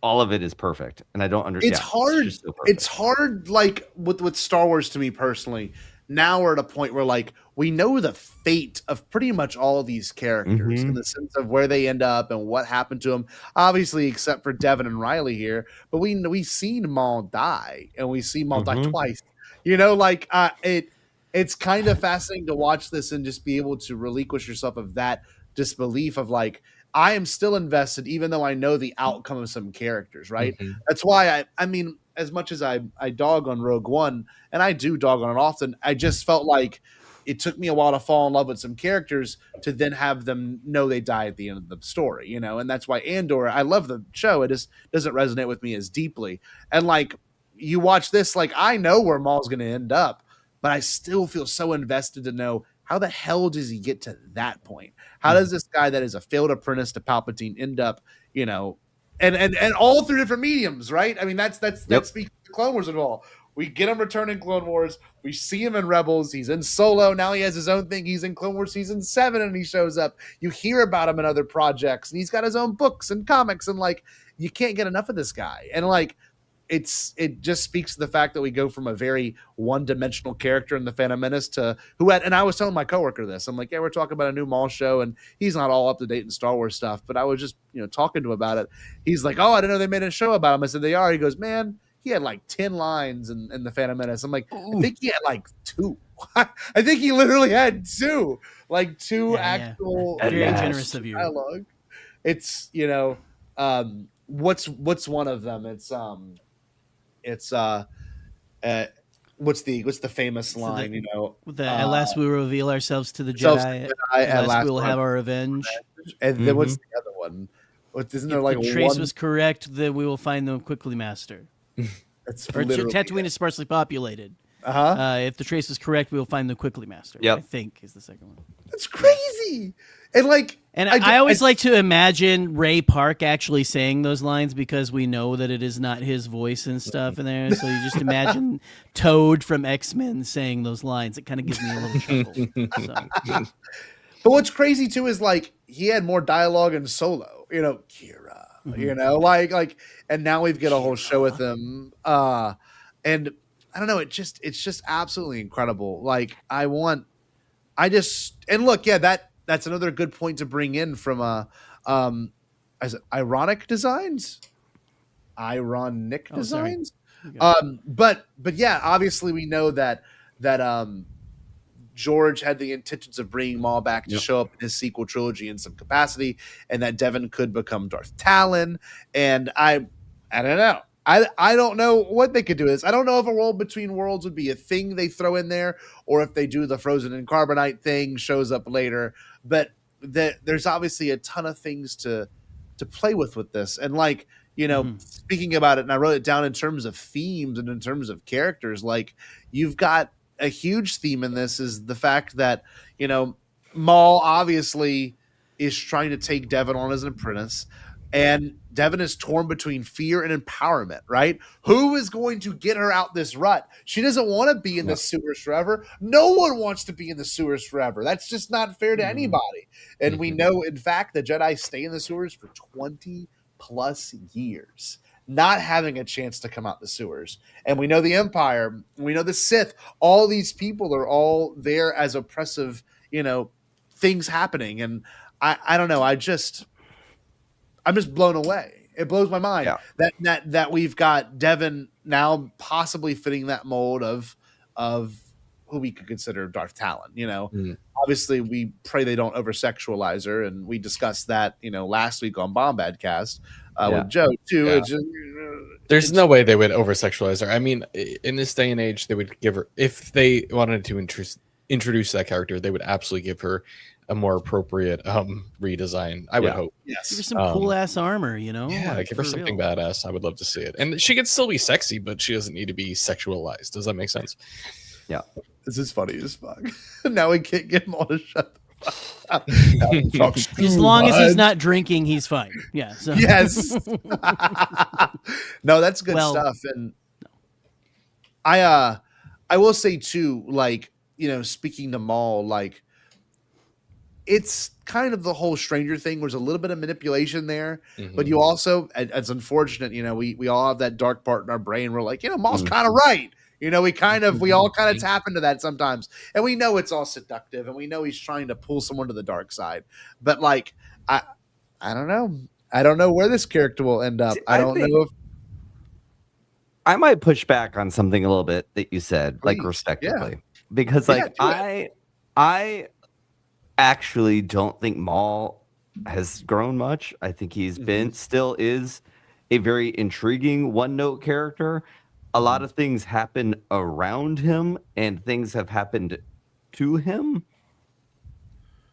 all of it is perfect, and I don't understand. It's hard. It's hard, like with Star Wars, to me personally. Now we're at a point where, like, we know the fate of pretty much all these characters in the sense of where they end up and what happened to them. Obviously, except for Devin and Riley here, but we've seen Maul die, and we see Maul die twice. You know, like it's kind of fascinating to watch this and just be able to relinquish yourself of that disbelief of like, I am still invested, even though I know the outcome of some characters, right? That's why I mean, as much as I dog on Rogue One, and I do dog on it often, I just felt like it took me a while to fall in love with some characters to then have them know they die at the end of the story, you know? And that's why Andor, I love the show. It just doesn't resonate with me as deeply. And like, you watch this, like, I know where Maul's going to end up, but I still feel so invested to know, how the hell does he get to that point? How does this guy that is a failed apprentice to Palpatine end up, you know, and all through different mediums, right? I mean, that speaks to Clone Wars at all. We get him returning Clone Wars. We see him in Rebels. He's in Solo. Now he has his own thing. He's in Clone Wars Season 7, and he shows up. You hear about him in other projects, and he's got his own books and comics, and like, you can't get enough of this guy. And like, it just speaks to the fact that we go from a very one-dimensional character in the Phantom Menace to and I was telling my coworker this. I'm like, yeah, we're talking about a new Maul show, and he's not all up to date in Star Wars stuff, but I was just, you know, talking to him about it. He's like, oh, I didn't know they made a show about him. I said, they are. He goes, man, he had like 10 lines in the Phantom Menace. I'm like, I think he had like 2. I think he literally had 2, like 2 actual very generous of you. Dialogue. It's, you know, what's one of them? It's what's the famous line, you know? At last we will reveal ourselves to the Jedi. At last we will have our revenge. And then what's the other one? Isn't there like the trace was correct, then we will find them quickly, Master. Tatooine is sparsely populated. If the trace was correct, we will find them quickly, Master. Yep. I think is the second one. That's crazy. And like, and I always like to imagine Ray Park actually saying those lines, because we know that it is not his voice and stuff in there. So you just imagine Toad from X-Men saying those lines. It kind of gives me a little chuckle. But what's crazy too is like, he had more dialogue in Solo. You know, Kira. You know, like, and now we've got a whole show with him. And I don't know. It's just absolutely incredible. Like, and look, yeah, that's another good point to bring in from is it ironic designs? But yeah, obviously we know that George had the intentions of bringing Maul back to show up in his sequel trilogy in some capacity, and that Devin could become Darth Talon. And I don't know. I don't know what they could do with this. I don't know if a world between worlds would be a thing they throw in there, or if they do the frozen in carbonite thing, shows up later. But there's obviously a ton of things to play with this. And like, you know, speaking about it, and I wrote it down in terms of themes and in terms of characters, like, you've got a huge theme in this is the fact that, you know, Maul obviously is trying to take Devin on as an apprentice, and Devin is torn between fear and empowerment, right? Who is going to get her out this rut? She doesn't want to be in the sewers forever. No one wants to be in the sewers forever. That's just not fair to anybody. And we know, in fact, the Jedi stay in the sewers for 20 plus years, not having a chance to come out the sewers. And we know the Empire, we know the Sith, all these people are all there as oppressive, things happening. And I don't know. I'm just blown away. It blows my mind that we've got Devin now possibly fitting that mold of who we could consider Darth Talon. Obviously we pray they don't over sexualize her, and we discussed that last week on Bombadcast with Joe too. Yeah. There's no way they would over sexualize her. I mean, in this day and age, they would give her, if they wanted to introduce that character, they would absolutely give her a more appropriate redesign. I would hope. Yes. Give her some cool ass armor, Yeah, like, give her something badass. I would love to see it. And she could still be sexy, but she doesn't need to be sexualized. Does that make sense? Yeah. This is funny as fuck. Now we can't get him all to shut the fuck up. As long as he's not drinking, he's fine. Yeah. So. Yes. No, that's good stuff. And I will say too, like, speaking to Maul, like, it's kind of the whole Stranger thing. There's a little bit of manipulation there, but you also, it's unfortunate, we all have that dark part in our brain. We're like, Maul's kind of right. We all kind of tap into that sometimes, and we know it's all seductive, and we know he's trying to pull someone to the dark side. But like, I don't know. I don't know where this character will end up. I don't know if I might push back on something a little bit that you said, like respectively, because like I actually don't think Maul has grown much. I think he's still is a very intriguing one-note character. A lot of things happen around him, and things have happened to him,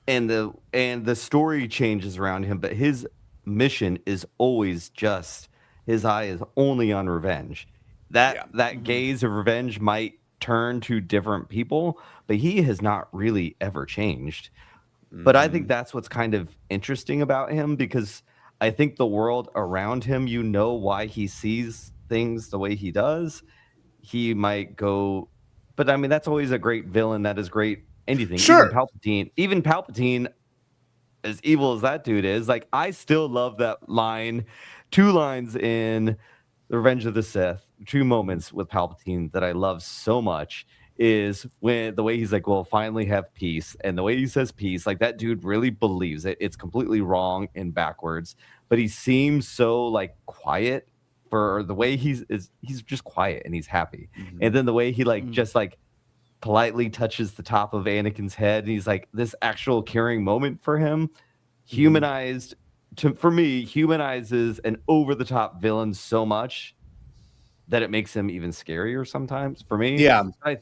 and the story changes around him. But his mission is always just, his eye is only on revenge. That gaze of revenge might turn to different people, but he has not really ever changed. But I think that's what's kind of interesting about him, because I think the world around him, why he sees things the way he does. He might go, but I mean, that's always a great villain. That is great. Anything. Sure. Even Palpatine, as evil as that dude is, like, I still love that line, 2 lines in The Revenge of the Sith, 2 moments with Palpatine that I love so much, is when the way he's like, we'll finally have peace. And the way he says peace, like, that dude really believes it. It's completely wrong and backwards, but he seems so like quiet for the way he's just quiet and he's happy. And then the way he just like politely touches the top of Anakin's head, and he's like, this actual caring moment for him, humanizes an over-the-top villain so much that it makes him even scarier sometimes for me. Yeah. I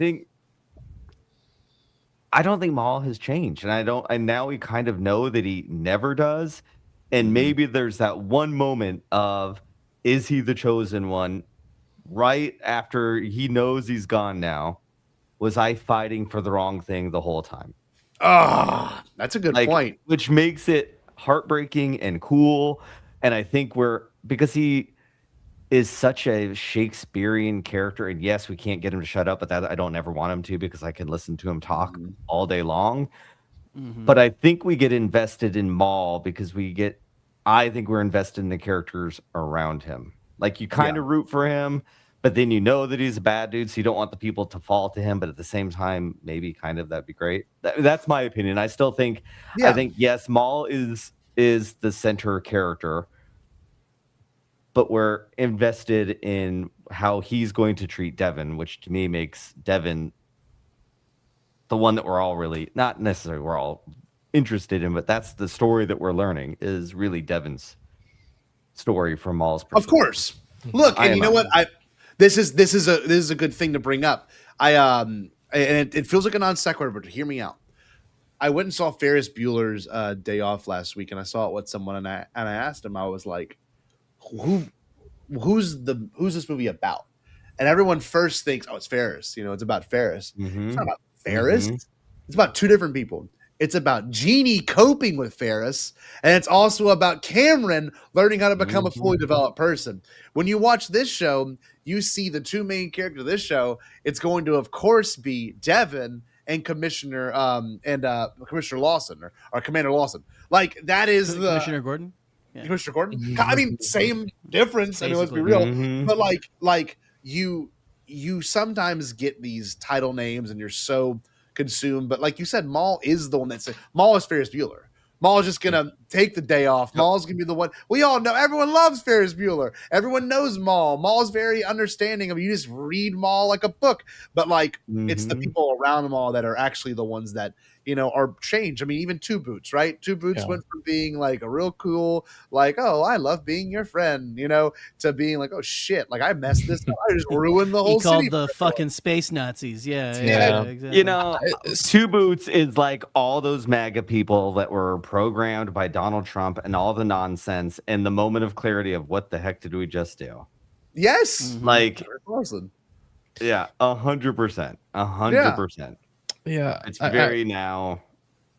don't think Maul has changed, and now we kind of know that he never does. And maybe there's that one moment of, is he the chosen one? Right after he knows he's gone now, was I fighting for the wrong thing the whole time? That's a good point. Which makes it heartbreaking and cool. And I think because he is such a Shakespearean character, and yes, we can't get him to shut up, but that I don't ever want him to, because I can listen to him talk all day long. But I think we get invested in Maul because I think we're invested in the characters around him. Like, you kind of root for him, but then that he's a bad dude, so you don't want the people to fall to him. But at the same time, maybe kind of that'd be great. That's my opinion. I still think, I think, yes, Maul is the center character, but we're invested in how he's going to treat Devin, which to me makes Devin the one that we're all really, not necessarily we're all interested in, but that's the story that we're learning, is really Devin's story from Maul's perspective. Of course. Look, and you know what? This is a good thing to bring up. And it feels like a non sequitur, but hear me out. I went and saw Ferris Bueller's Day Off last week, and I saw it with someone, and I asked him, I was like, who's this movie about? And everyone first thinks, oh, it's Ferris. It's about Ferris. It's not about Ferris. It's about 2 different people. It's about Jeannie coping with Ferris, and it's also about Cameron learning how to become a fully developed person. When you watch this show, you see the two main characters of this show. It's going to, of course, be Devin and Commissioner Commissioner Lawson or Commander Lawson. Like that is the Commissioner Gordon. Yeah. Commissioner Gordon. I mean, same difference. I mean, let's be Basically. real. But like you sometimes get these title names, and you're so consumed. But like you said, Maul is the one that's Maul is Ferris Bueller. Maul is just gonna take the day off. Maul's gonna be the one. We all know. Everyone loves Ferris Bueller. Everyone knows Maul. Maul's very understanding of. You just read Maul like a book, but like it's the people around Maul that are actually the ones that are changed. I mean, even Two Boots, right? Two Boots went from being like a real cool, like, oh, I love being your friend, to being like, oh shit, like I messed this up. I just ruined the whole He called city. the fucking space Nazis. Yeah, exactly. Two Boots is like all those MAGA people that were programmed by Donald Trump and all the nonsense and the moment of clarity of what the heck did we just do? Yes. Like, awesome. Yeah, 100%. 100%. Yeah. It's very now.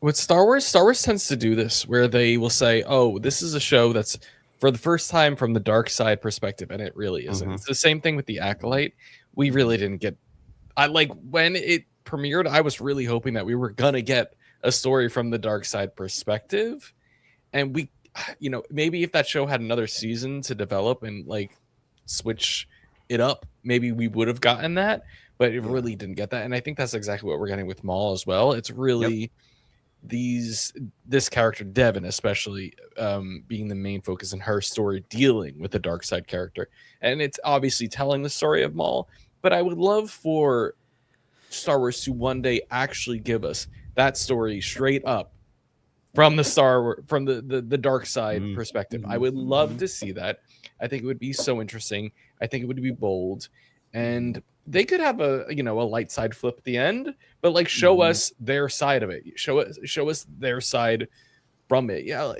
With Star Wars tends to do this where they will say, oh, this is a show that's for the first time from the dark side perspective, and it really isn't. It's the same thing with The Acolyte. We really didn't get when it premiered, I was really hoping that we were gonna get a story from the dark side perspective. And we maybe if that show had another season to develop and like switch it up, maybe we would have gotten that. But it really didn't get that, and I think that's exactly what we're getting with Maul as well. It's really this character Devin, especially being the main focus in her story, dealing with the dark side character, and it's obviously telling the story of Maul. But I would love for Star Wars to one day actually give us that story straight up from the dark side perspective. I would love to see that. I think it would be so interesting. I think it would be bold, and they could have a light side flip at the end, but like show us their side of it. Show us their side from it. Yeah,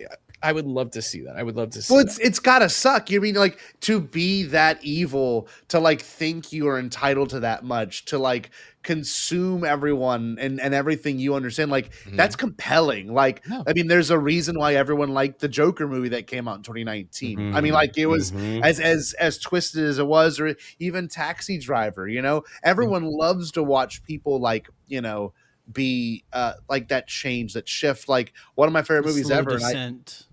I would love to see that. I would love to see. Well, it's gotta suck. You mean like to be that evil, to like think you are entitled to that much, to like consume everyone and everything you understand. Like that's compelling. Like I mean, there's a reason why everyone liked the Joker movie that came out in 2019. I mean, like it was as twisted as it was, or even Taxi Driver. Everyone loves to watch people like be like that change, that shift. Like one of my favorite movies ever. Descent.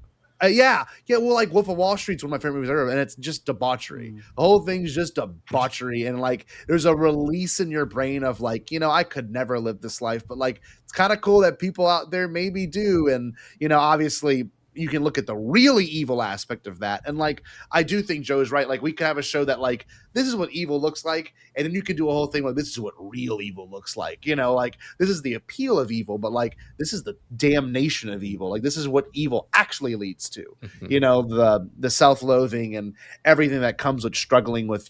Well, like Wolf of Wall Street's one of my favorite movies ever, and it's just debauchery. The whole thing's just debauchery, and like there's a release in your brain of like, I could never live this life, but like it's kind of cool that people out there maybe do, and obviously you can look at the really evil aspect of that, and like I do think Joe's right. Like we could have a show that like this is what evil looks like, and then you could do a whole thing like this is what real evil looks like. Like this is the appeal of evil, but like this is the damnation of evil. Like this is what evil actually leads to. The self-loathing and everything that comes with struggling with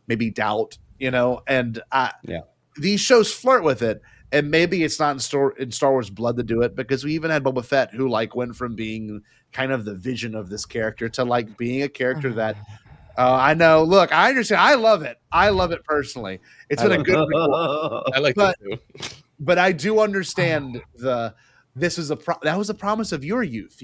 maybe doubt. And these shows flirt with it. And maybe it's not in Star Wars blood to do it, because we even had Boba Fett, who like went from being kind of the vision of this character to like being a character that I know. Look, I understand. I love it. I love it personally. It's been a good. I like that too. But I do understand that was a promise of your youth.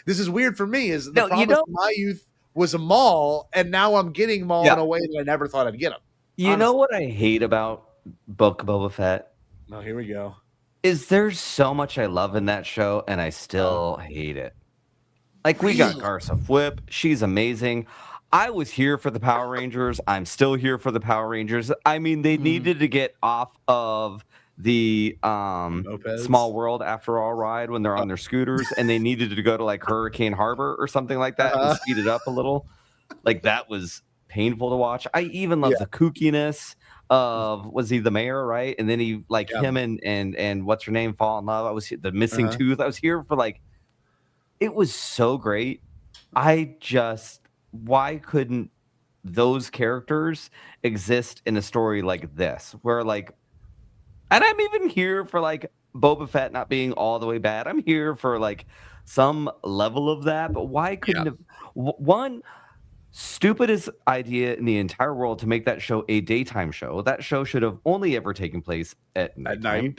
This is weird for me. Is the promise of my youth was a Maul, and now I'm getting Maul in a way that I never thought I'd get him. You know what I hate about Book of Boba Fett? Oh, here we go. Is there's so much I love in that show, and I still hate it. Like, we got Garza Whip. She's amazing. I was here for the Power Rangers. I'm still here for the Power Rangers. I mean, they needed to get off of the Small World After All ride when they're on their scooters, and they needed to go to, like, Hurricane Harbor or something like that and speed it up a little. Like, that was painful to watch. I even love the kookiness of, was he the mayor, right? And then he him and what's her name fall in love. I was the missing tooth. I was here for it was so great. Why couldn't those characters exist in a story like this, where and I'm even here for Boba Fett not being all the way bad. I'm here for some level of that, but why couldn't one stupidest idea in the entire world to make that show a daytime show? That show should have only ever taken place at night.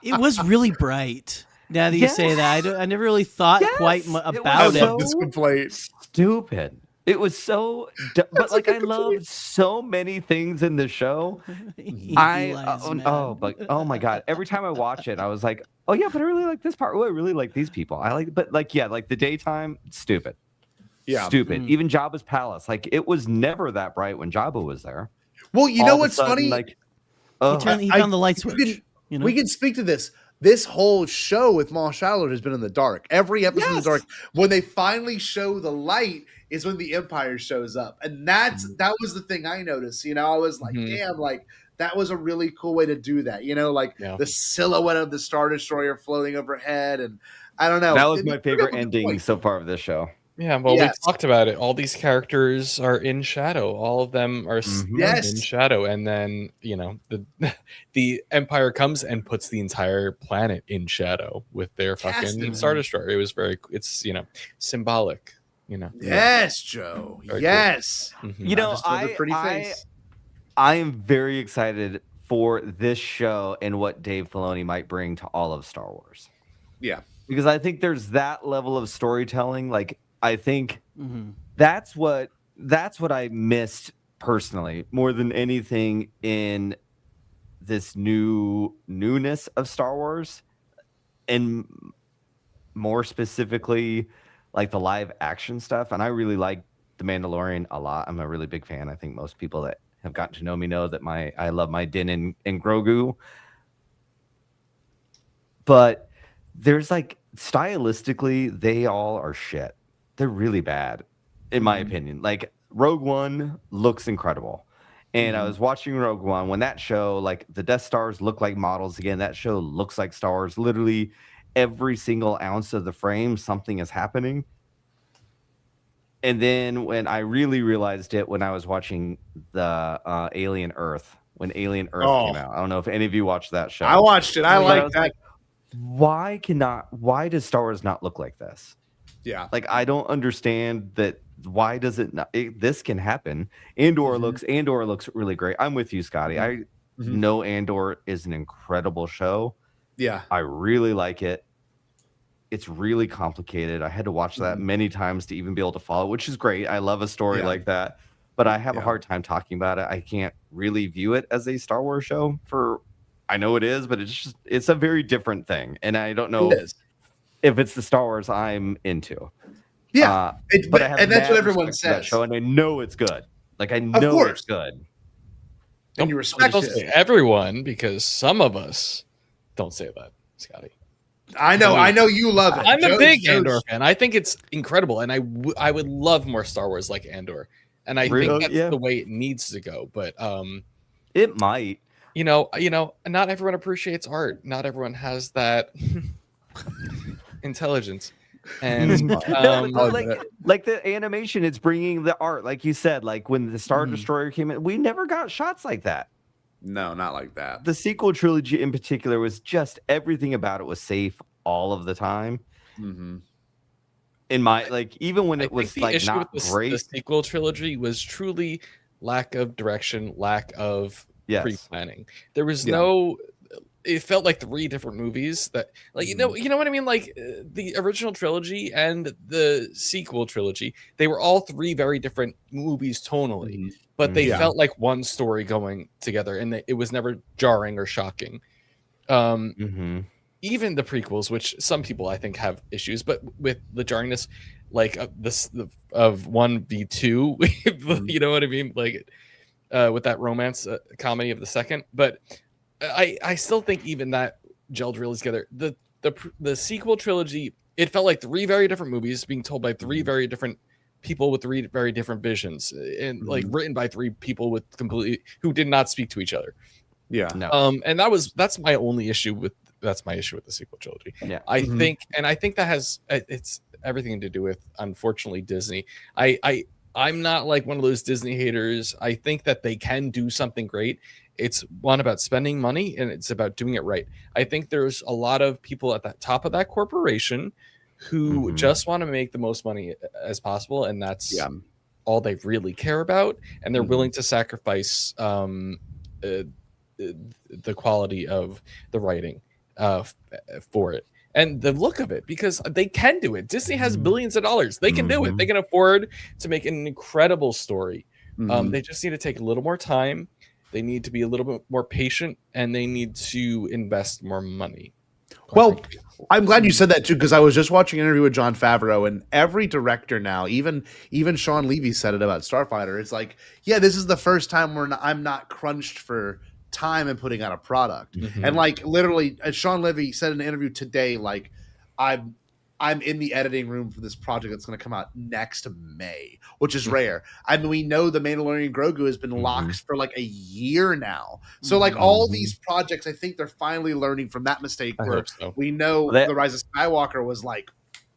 It was really bright. Now that you say that, I never really thought quite about I it. love this complaint. Stupid. It was so, but like I loved so many things in the show. Oh my god! Every time I watch it, I was like, oh yeah, but I really like this part. Oh, I really like these people. I like, but like yeah, like the daytime, stupid. Yeah, stupid. Even Jabba's palace, like it was never that bright when Jabba was there. Well, you know what's funny? Like, he found the light switch. We can speak to this. This whole show with Maul Shallard has been in the dark. Every episode in the dark. When they finally show the light is when the Empire shows up. And that was the thing I noticed. You know, I was like, damn, like that was a really cool way to do that. You know, like the silhouette of the Star Destroyer floating overhead. And I don't know. That was my favorite ending so far of this show. Yeah, well, we talked about it. All these characters are in shadow. All of them are in shadow, and then the Empire comes and puts the entire planet in shadow with their fucking Star Destroyer. It was it's symbolic. Yes, Joe. Very yes. Cool. You know, I am very excited for this show and what Dave Filoni might bring to all of Star Wars. Yeah, because I think there's that level of storytelling. Like, I think that's what I missed personally more than anything in this newness of Star Wars, and more specifically, like the live action stuff. And I really like The Mandalorian a lot. I'm a really big fan. I think most people that have gotten to know me know that I love my Din and Grogu. But there's like stylistically, they all are shit. They're really bad, in my opinion. Like Rogue One looks incredible. And I was watching Rogue One when that show, like the Death Stars look like models again. That show looks like Star Wars. Literally every single ounce of the frame, something is happening. And then when I really realized it, when I was watching the Alien Earth, when Alien Earth came out. I don't know if any of you watched that show. I watched it. I like that. Like, why does Star Wars not look like this? Yeah. Like, I don't understand that. Why does it not? This can happen. Andor looks really great. I'm with you, Scotty. I know Andor is an incredible show. Yeah. I really like it. It's really complicated. I had to watch that many times to even be able to follow, which is great. I love a story like that, but I have a hard time talking about it. I can't really view it as a Star Wars show. I know it is, but it's a very different thing. And I don't know if it's the Star Wars I'm into. Yeah, but I have and that's what everyone respect for that says. show, and I know it's good. Like, I know it's good. And you respect Don't it. say everyone, because some of us don't say that, Scotty. I know you love it. I'm a big Andor fan. I think it's incredible, and I would love more Star Wars like Andor, and I think that's the way it needs to go. But it might. You know, not everyone appreciates art. Not everyone has that intelligence. And like the animation, it's bringing the art, like you said. Like when the Star Destroyer came in, we never got shots like that. No, not like that. The sequel trilogy in particular was just everything about it was safe all of the time. In my even when it was like not great, the sequel trilogy was truly lack of direction, lack of pre-planning. There was no. It felt like three different movies that, like, you know what I mean? Like the original trilogy and the sequel trilogy, they were all three very different movies tonally, but they felt like one story going together, and it was never jarring or shocking. Even the prequels, which some people I think have issues, but with the jarringness, like of 1v2, you know what I mean? Like with that romance comedy of the second, but. I still think even that gelled really together. The sequel trilogy, it felt like three very different movies being told by three very different people with three very different visions, and like written by three people with who did not speak to each other. Yeah. No. And that's my issue with the sequel trilogy. Yeah. I think that has it's everything to do with, unfortunately, Disney. I'm not like one of those Disney haters. I think that they can do something great. It's one about spending money, and it's about doing it right. I think there's a lot of people at the top of that corporation who just want to make the most money as possible, and that's all they really care about. And they're willing to sacrifice the quality of the writing. for it. And the look of it, because they can do it. Disney has billions of dollars. They can do it. They can afford to make an incredible story. They just need to take a little more time. They need to be a little bit more patient, and they need to invest more money. Well, I'm glad you said that too, because I was just watching an interview with Jon Favreau, and every director now, even Sean Levy said it about Starfighter. It's like, yeah, this is the first time I'm not crunched for time and putting out a product. And like literally, as Sean Levy said in an interview today, like I'm in the editing room for this project that's going to come out next May, which is rare. I mean, we know the Mandalorian Grogu has been locked for like a year now. So like all these projects, I think they're finally learning from that mistake where we know The Rise of Skywalker was like,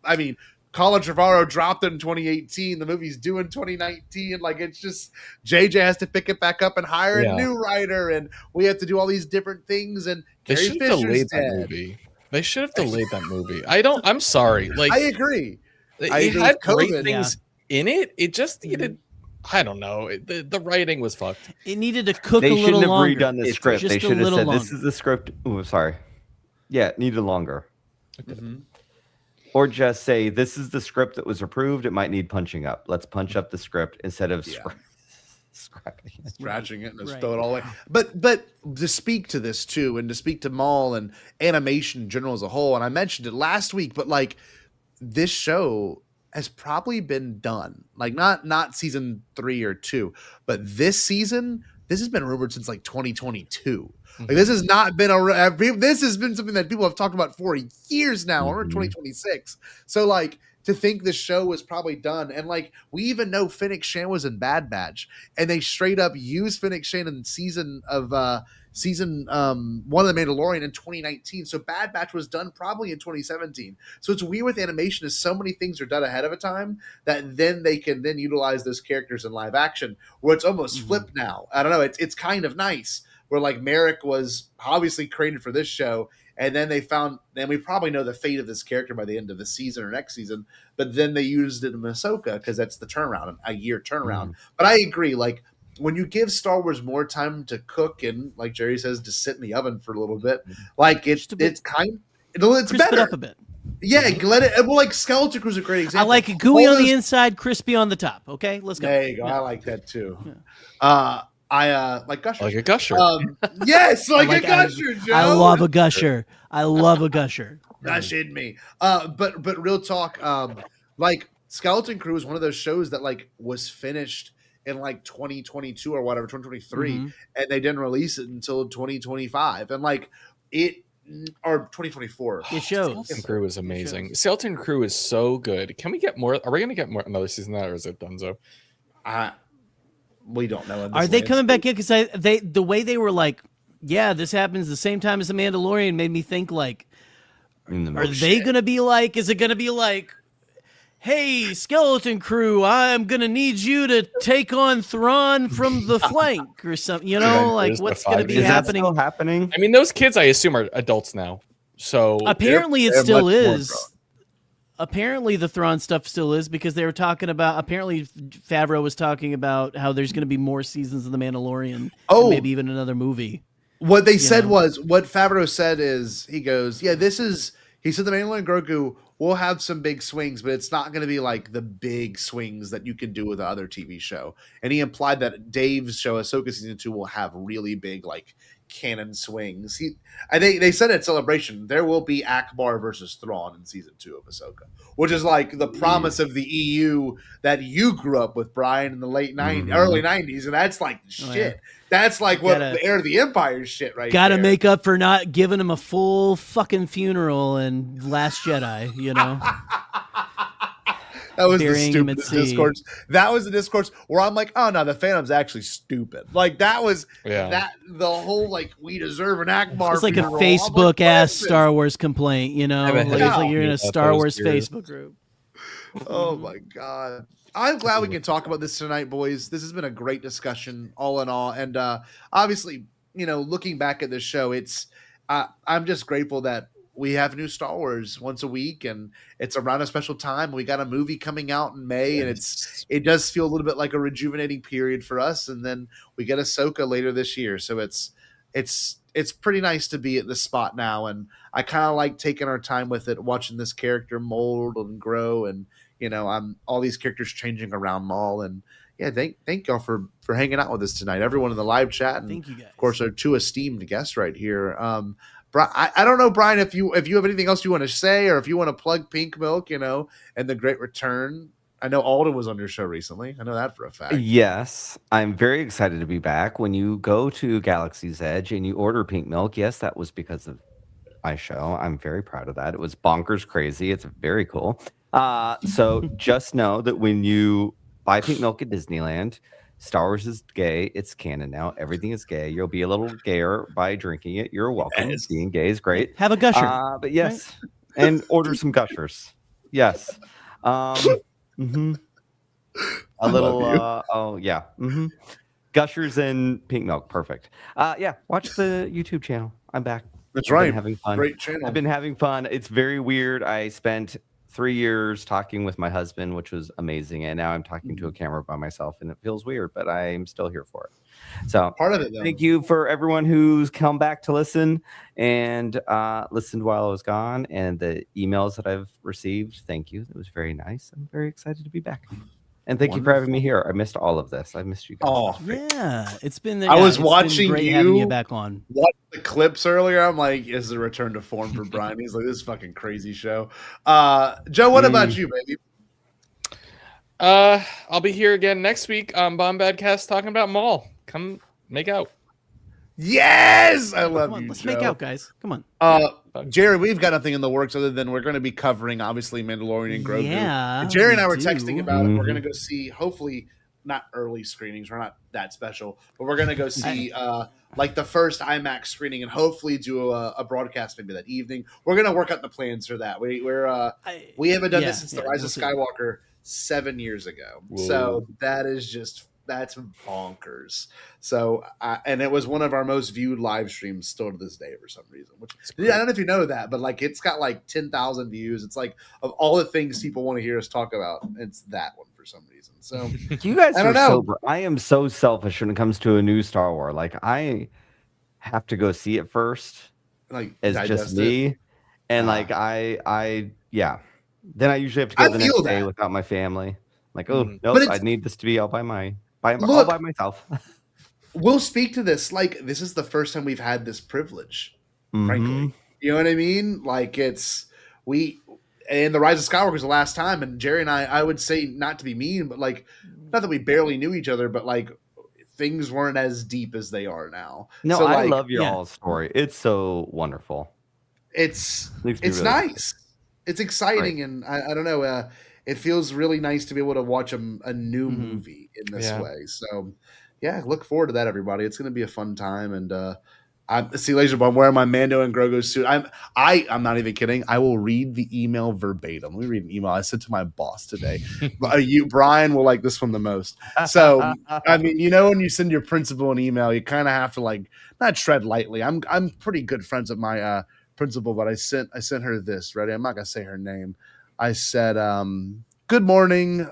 I mean, Colin Trevorrow dropped it in 2018. The movie's due in 2019. Like, it's just JJ has to pick it back up and hire a new writer, and we have to do all these different things. And they Carrie should have Fisher's delayed dead. that movie. They should have delayed that movie. I'm sorry. Like, I agree. It had great things in it. It just needed. I don't know. The writing was fucked. It needed to cook They a little shouldn't have longer. redone the script. Just They should have said, longer. "This is the script." Oh, sorry. Yeah, it needed longer. Or just say, "This is the script that was approved. It might need punching up. Let's punch up the script instead of scratching it and just throw it all away." But to speak to this too, and to speak to Maul and animation in general as a whole, and I mentioned it last week, but like this show has probably been done, like not season 3 or 2, but this season, this has been rumored since like 2022. Like this has not been this has been something that people have talked about for years now. We're in 2026, so like to think this show was probably done, and like we even know Fennec Shand was in Bad Batch, and they straight up used Fennec Shand in season 1 of The Mandalorian in 2019. So Bad Batch was done probably in 2017. So it's weird with animation, is so many things are done ahead of a time that then they can then utilize those characters in live action, where it's almost flipped now. I don't know. It's kind of nice. Where like Merrick was obviously created for this show, and then we probably know the fate of this character by the end of the season or next season, but then they used it in Ahsoka because that's the turnaround, a year turnaround. But I agree, like when you give Star Wars more time to cook and, like Jerry says, to sit in the oven for a little bit, like it's better. It up a bit. Yeah, let it. Well, like Skeleton Crew's a great example. I like it gooey on the inside, crispy on the top. Okay, let's go. There you go. I like that too. Yeah. I like gushers. Like a gusher. Yes, like a gusher, Joe. I love a gusher. Gush in me. But real talk, like Skeleton Crew is one of those shows that like was finished in like 2022 or whatever, 2023, and they didn't release it until 2025, and like it or 2024. It shows. Skeleton Crew is amazing. Skeleton Crew is so good. Can we get more? Are we going to get more another season of that, or is it Dunzo? We don't know. Are they coming back in? Because the way they were like, yeah, this happens the same time as The Mandalorian made me think like, are they going to be like, is it going to be like, hey, Skeleton Crew, I'm going to need you to take on Thrawn from the flank or something, you know, like what's going to be happening? Is that still happening? I mean, those kids, I assume, are adults now. So apparently it still is. Apparently the Thrawn stuff still is, because they were talking about, apparently Favreau was talking about how there's going to be more seasons of The Mandalorian. And maybe even another movie. What they said was, what Favreau said is, he goes, yeah, he said The Mandalorian Grogu will have some big swings, but it's not going to be like the big swings that you can do with the other TV show. And he implied that Dave's show, Ahsoka Season 2, will have really big, like, canon swings. They said at Celebration there will be Akbar versus Thrawn in season 2 of Ahsoka, which is like the promise of the EU that you grew up with, Brian, in the early 90s, and that's like shit. That's like what the Heir of the Empire shit, right? Gotta make up for not giving him a full fucking funeral in Last Jedi, you know. That was the stupidest discourse. That was the discourse where I'm like, oh no, the Phantom's actually stupid. Like that was the whole like we deserve an Akbar. It's like a Facebook ass Star Wars complaint, you know. Like, it's like you're in a Star Wars Facebook group. Oh my god. I'm glad we can talk about this tonight, boys. This has been a great discussion, all in all. And obviously, you know, looking back at this show, it's I'm just grateful that we have new Star Wars once a week, and it's around a special time. We got a movie coming out in May, and it does feel a little bit like a rejuvenating period for us. And then we get Ahsoka later this year, so it's it's pretty nice to be at this spot now, and I kind of like taking our time with it, watching this character mold and grow, and I'm all these characters changing around Maul, and yeah, thank y'all for hanging out with us tonight, everyone in the live chat, and Thank you guys. of course our two esteemed guests right here. I don't know, Brian, if you have anything else you want to say, or if you want to plug Pink Milk, and the Great Return. I know Alden was on your show recently. I know that for a fact. Yes, I'm very excited to be back. When you go to Galaxy's Edge and you order Pink Milk, yes, that was because of my show. I'm very proud of that. It was bonkers crazy. It's very cool. So just know that when you buy Pink Milk at Disneyland, Star Wars is gay. It's canon now. Everything is gay. You'll be a little gayer by drinking it. You're welcome. Yes. Being gay is great. Have a gusher. But yes, and order some gushers. Yes. A little. Oh yeah. Gushers and Pink Milk. Perfect. Yeah. Watch the YouTube channel. I'm back. That's I've right. been having fun. Great channel. I've been having fun. It's very weird. I spent 3 years talking with my husband, which was amazing, and now I'm talking to a camera by myself, and it feels weird, but I'm still here for it. So part of it, though. Thank you for everyone who's come back to listen and listened while I was gone, and the emails that I've received. Thank you. It was very nice. I'm very excited to be back. And thank you for having me here. I missed all of this. I missed you guys. Oh, yeah. It's been. I was it's watching been great you having you back on. Watch the clips earlier. I'm like, is the return to form for Brian? He's like, this fucking crazy show. Joe, what about you, baby? I'll be here again next week on Bombadcast talking about Maul. Come make out. Yes, I love you. Let's Joe. make out, guys. Come on. Jerry, we've got nothing in the works other than we're going to be covering, obviously, Mandalorian and Grogu. Yeah, and Jerry and I were do. texting about it. We're going to go see, hopefully, not early screenings. We're not that special, but we're going to go see like the first IMAX screening and hopefully do a broadcast maybe that evening. We're going to work out the plans for that. We haven't done this since the Rise of Skywalker 7 years ago. Whoa. So that's bonkers. So, and it was one of our most viewed live streams still to this day for some reason. Which I don't know if you know that, but like it's got like 10,000 views. It's like of all the things people want to hear us talk about, it's that one for some reason. So you guys I don't know. I am so selfish when it comes to a new Star Wars. Like I have to go see it first. Like it's just me, and like I Then I usually have to go the next day without my family. Like, oh nope, I need this to be all by myself. We'll speak to this. Like, this is the first time we've had this privilege, frankly. You know what I mean? Like, and the Rise of Skywalker was the last time, and Jerry and I would say, not to be mean, but like, not that we barely knew each other, but like, things weren't as deep as they are now. No, so, I love your all's story. It's so wonderful. It's really nice. It's exciting, and I don't know. It feels really nice to be able to watch a new movie in this way. So, yeah, look forward to that, everybody. It's going to be a fun time. And see, Laser Bomb, wearing my Mando and Grogu suit. I'm not even kidding. I will read the email verbatim. Let me read an email I sent to my boss today. Brian will like this one the most. So, I mean, when you send your principal an email, you kind of have to like not tread lightly. I'm pretty good friends with my principal, but I sent her this. Ready? I'm not gonna say her name. I said, good morning,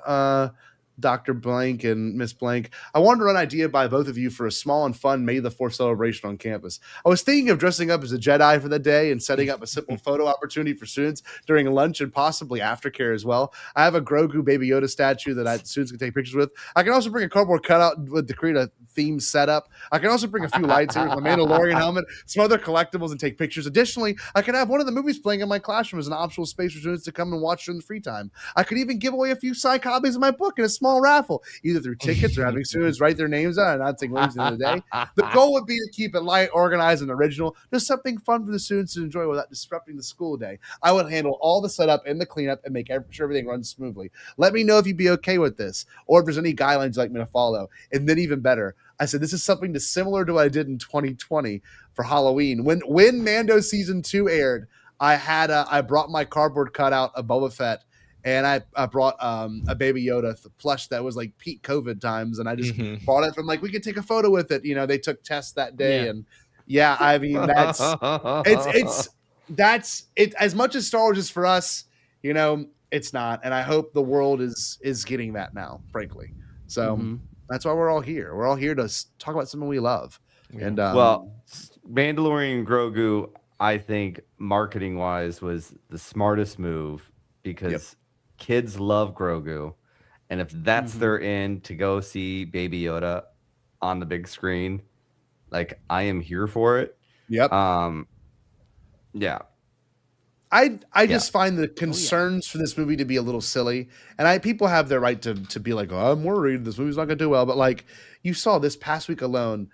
Dr. Blank and Miss Blank. I wanted to run an idea by both of you for a small and fun May the 4th celebration on campus. I was thinking of dressing up as a Jedi for the day and setting up a simple photo opportunity for students during lunch and possibly aftercare as well. I have a Grogu Baby Yoda statue that students can take pictures with. I can also bring a cardboard cutout to create a theme setup. I can also bring a few lightsabers, my Mandalorian helmet, some other collectibles, and take pictures. Additionally, I can have one of the movies playing in my classroom as an optional space for students to come and watch during the free time. I could even give away a few signed copies of my book in a small raffle, either through tickets or having students write their names on and not take movies at the end of the day. The goal would be to keep it light, organized, and original, just something fun for the students to enjoy without disrupting the school day. I would handle all the setup and the cleanup and make sure everything runs smoothly. Let me know if you'd be okay with this, or if there's any guidelines you'd like me to follow. And then even better, I said, this is something similar to what I did in 2020 for Halloween. When Mando season 2 aired, I brought my cardboard cutout of Boba Fett, and I brought a Baby Yoda plush that was like peak COVID times, and I just bought it from like, we could take a photo with it. They took tests that day, and I mean that's it. As much as Star Wars is for us, it's not, and I hope the world is getting that now, frankly. So. That's why we're all here. We're all here to talk about something we love. And well, Mandalorian Grogu, I think marketing wise was the smartest move because kids love Grogu, and if that's their in to go see Baby Yoda on the big screen, like I am here for it. Yep. Yeah. I just find the concerns for this movie to be a little silly, and people have their right to be like, oh, I'm worried this movie's not gonna do well, but like you saw this past week alone,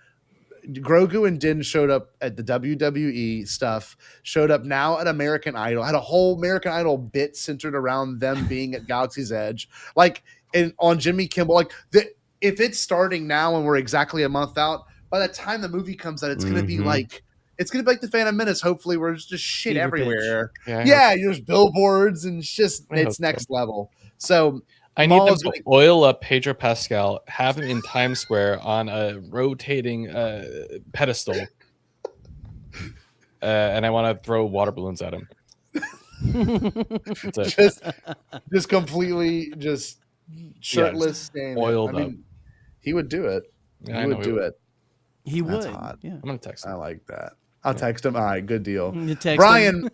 Grogu and Din showed up at the WWE stuff, showed up now at American Idol, had a whole American Idol bit centered around them being at Galaxy's Edge, like on Jimmy Kimmel, like if it's starting now and we're exactly a month out, by the time the movie comes out, it's gonna be like. It's going to be like the Phantom Menace, hopefully, where there's just shit Fever everywhere. pitch. Yeah, there's billboards and it's next level. So I need them to oil up Pedro Pascal, have him in Times Square on a rotating pedestal. And I want to throw water balloons at him. just completely just shirtless. Yeah, oiled up. He would do it. Yeah, he would do it. He That's would. hot. Yeah. I'm going to text him. I like that. I'll text him. All right, good deal. Text Brian, him.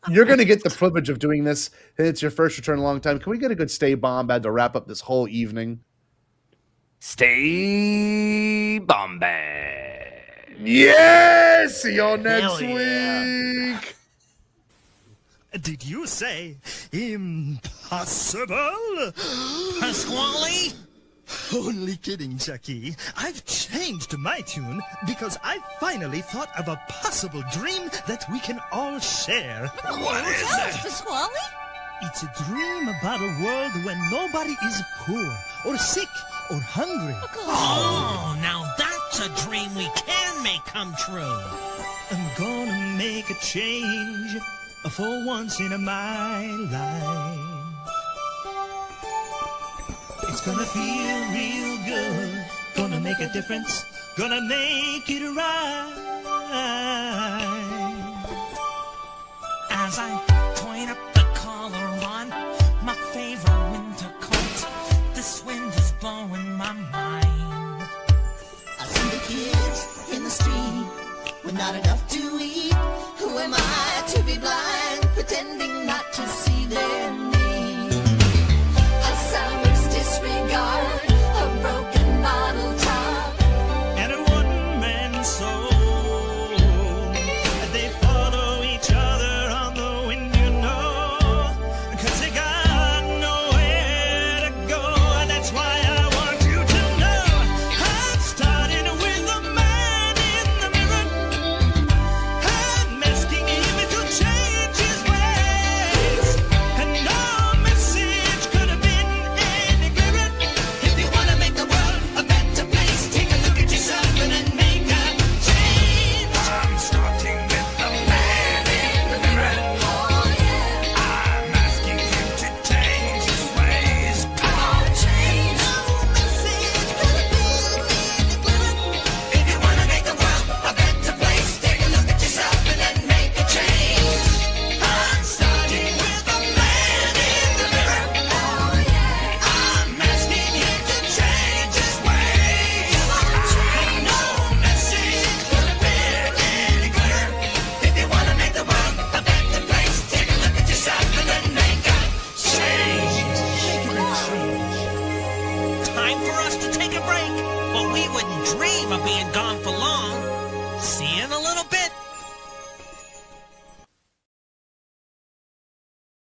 you're going to get the privilege of doing this. It's your first return in a long time. Can we get a good Stay Bombad to wrap up this whole evening? Stay Bombad. Yes! See y'all next week. Did you say impossible? Pasquale? Only kidding, Chucky. I've changed my tune because I finally thought of a possible dream that we can all share. What is it? Pasquale? It's a dream about a world when nobody is poor or sick or hungry. Oh, now that's a dream we can make come true. I'm gonna make a change for once in my life. It's gonna feel real good, gonna make a difference, gonna make it right. As I point up the collar on my favorite winter coat, this wind is blowing my mind. I see the kids in the street with not enough to eat. Who am I to be blind, pretending not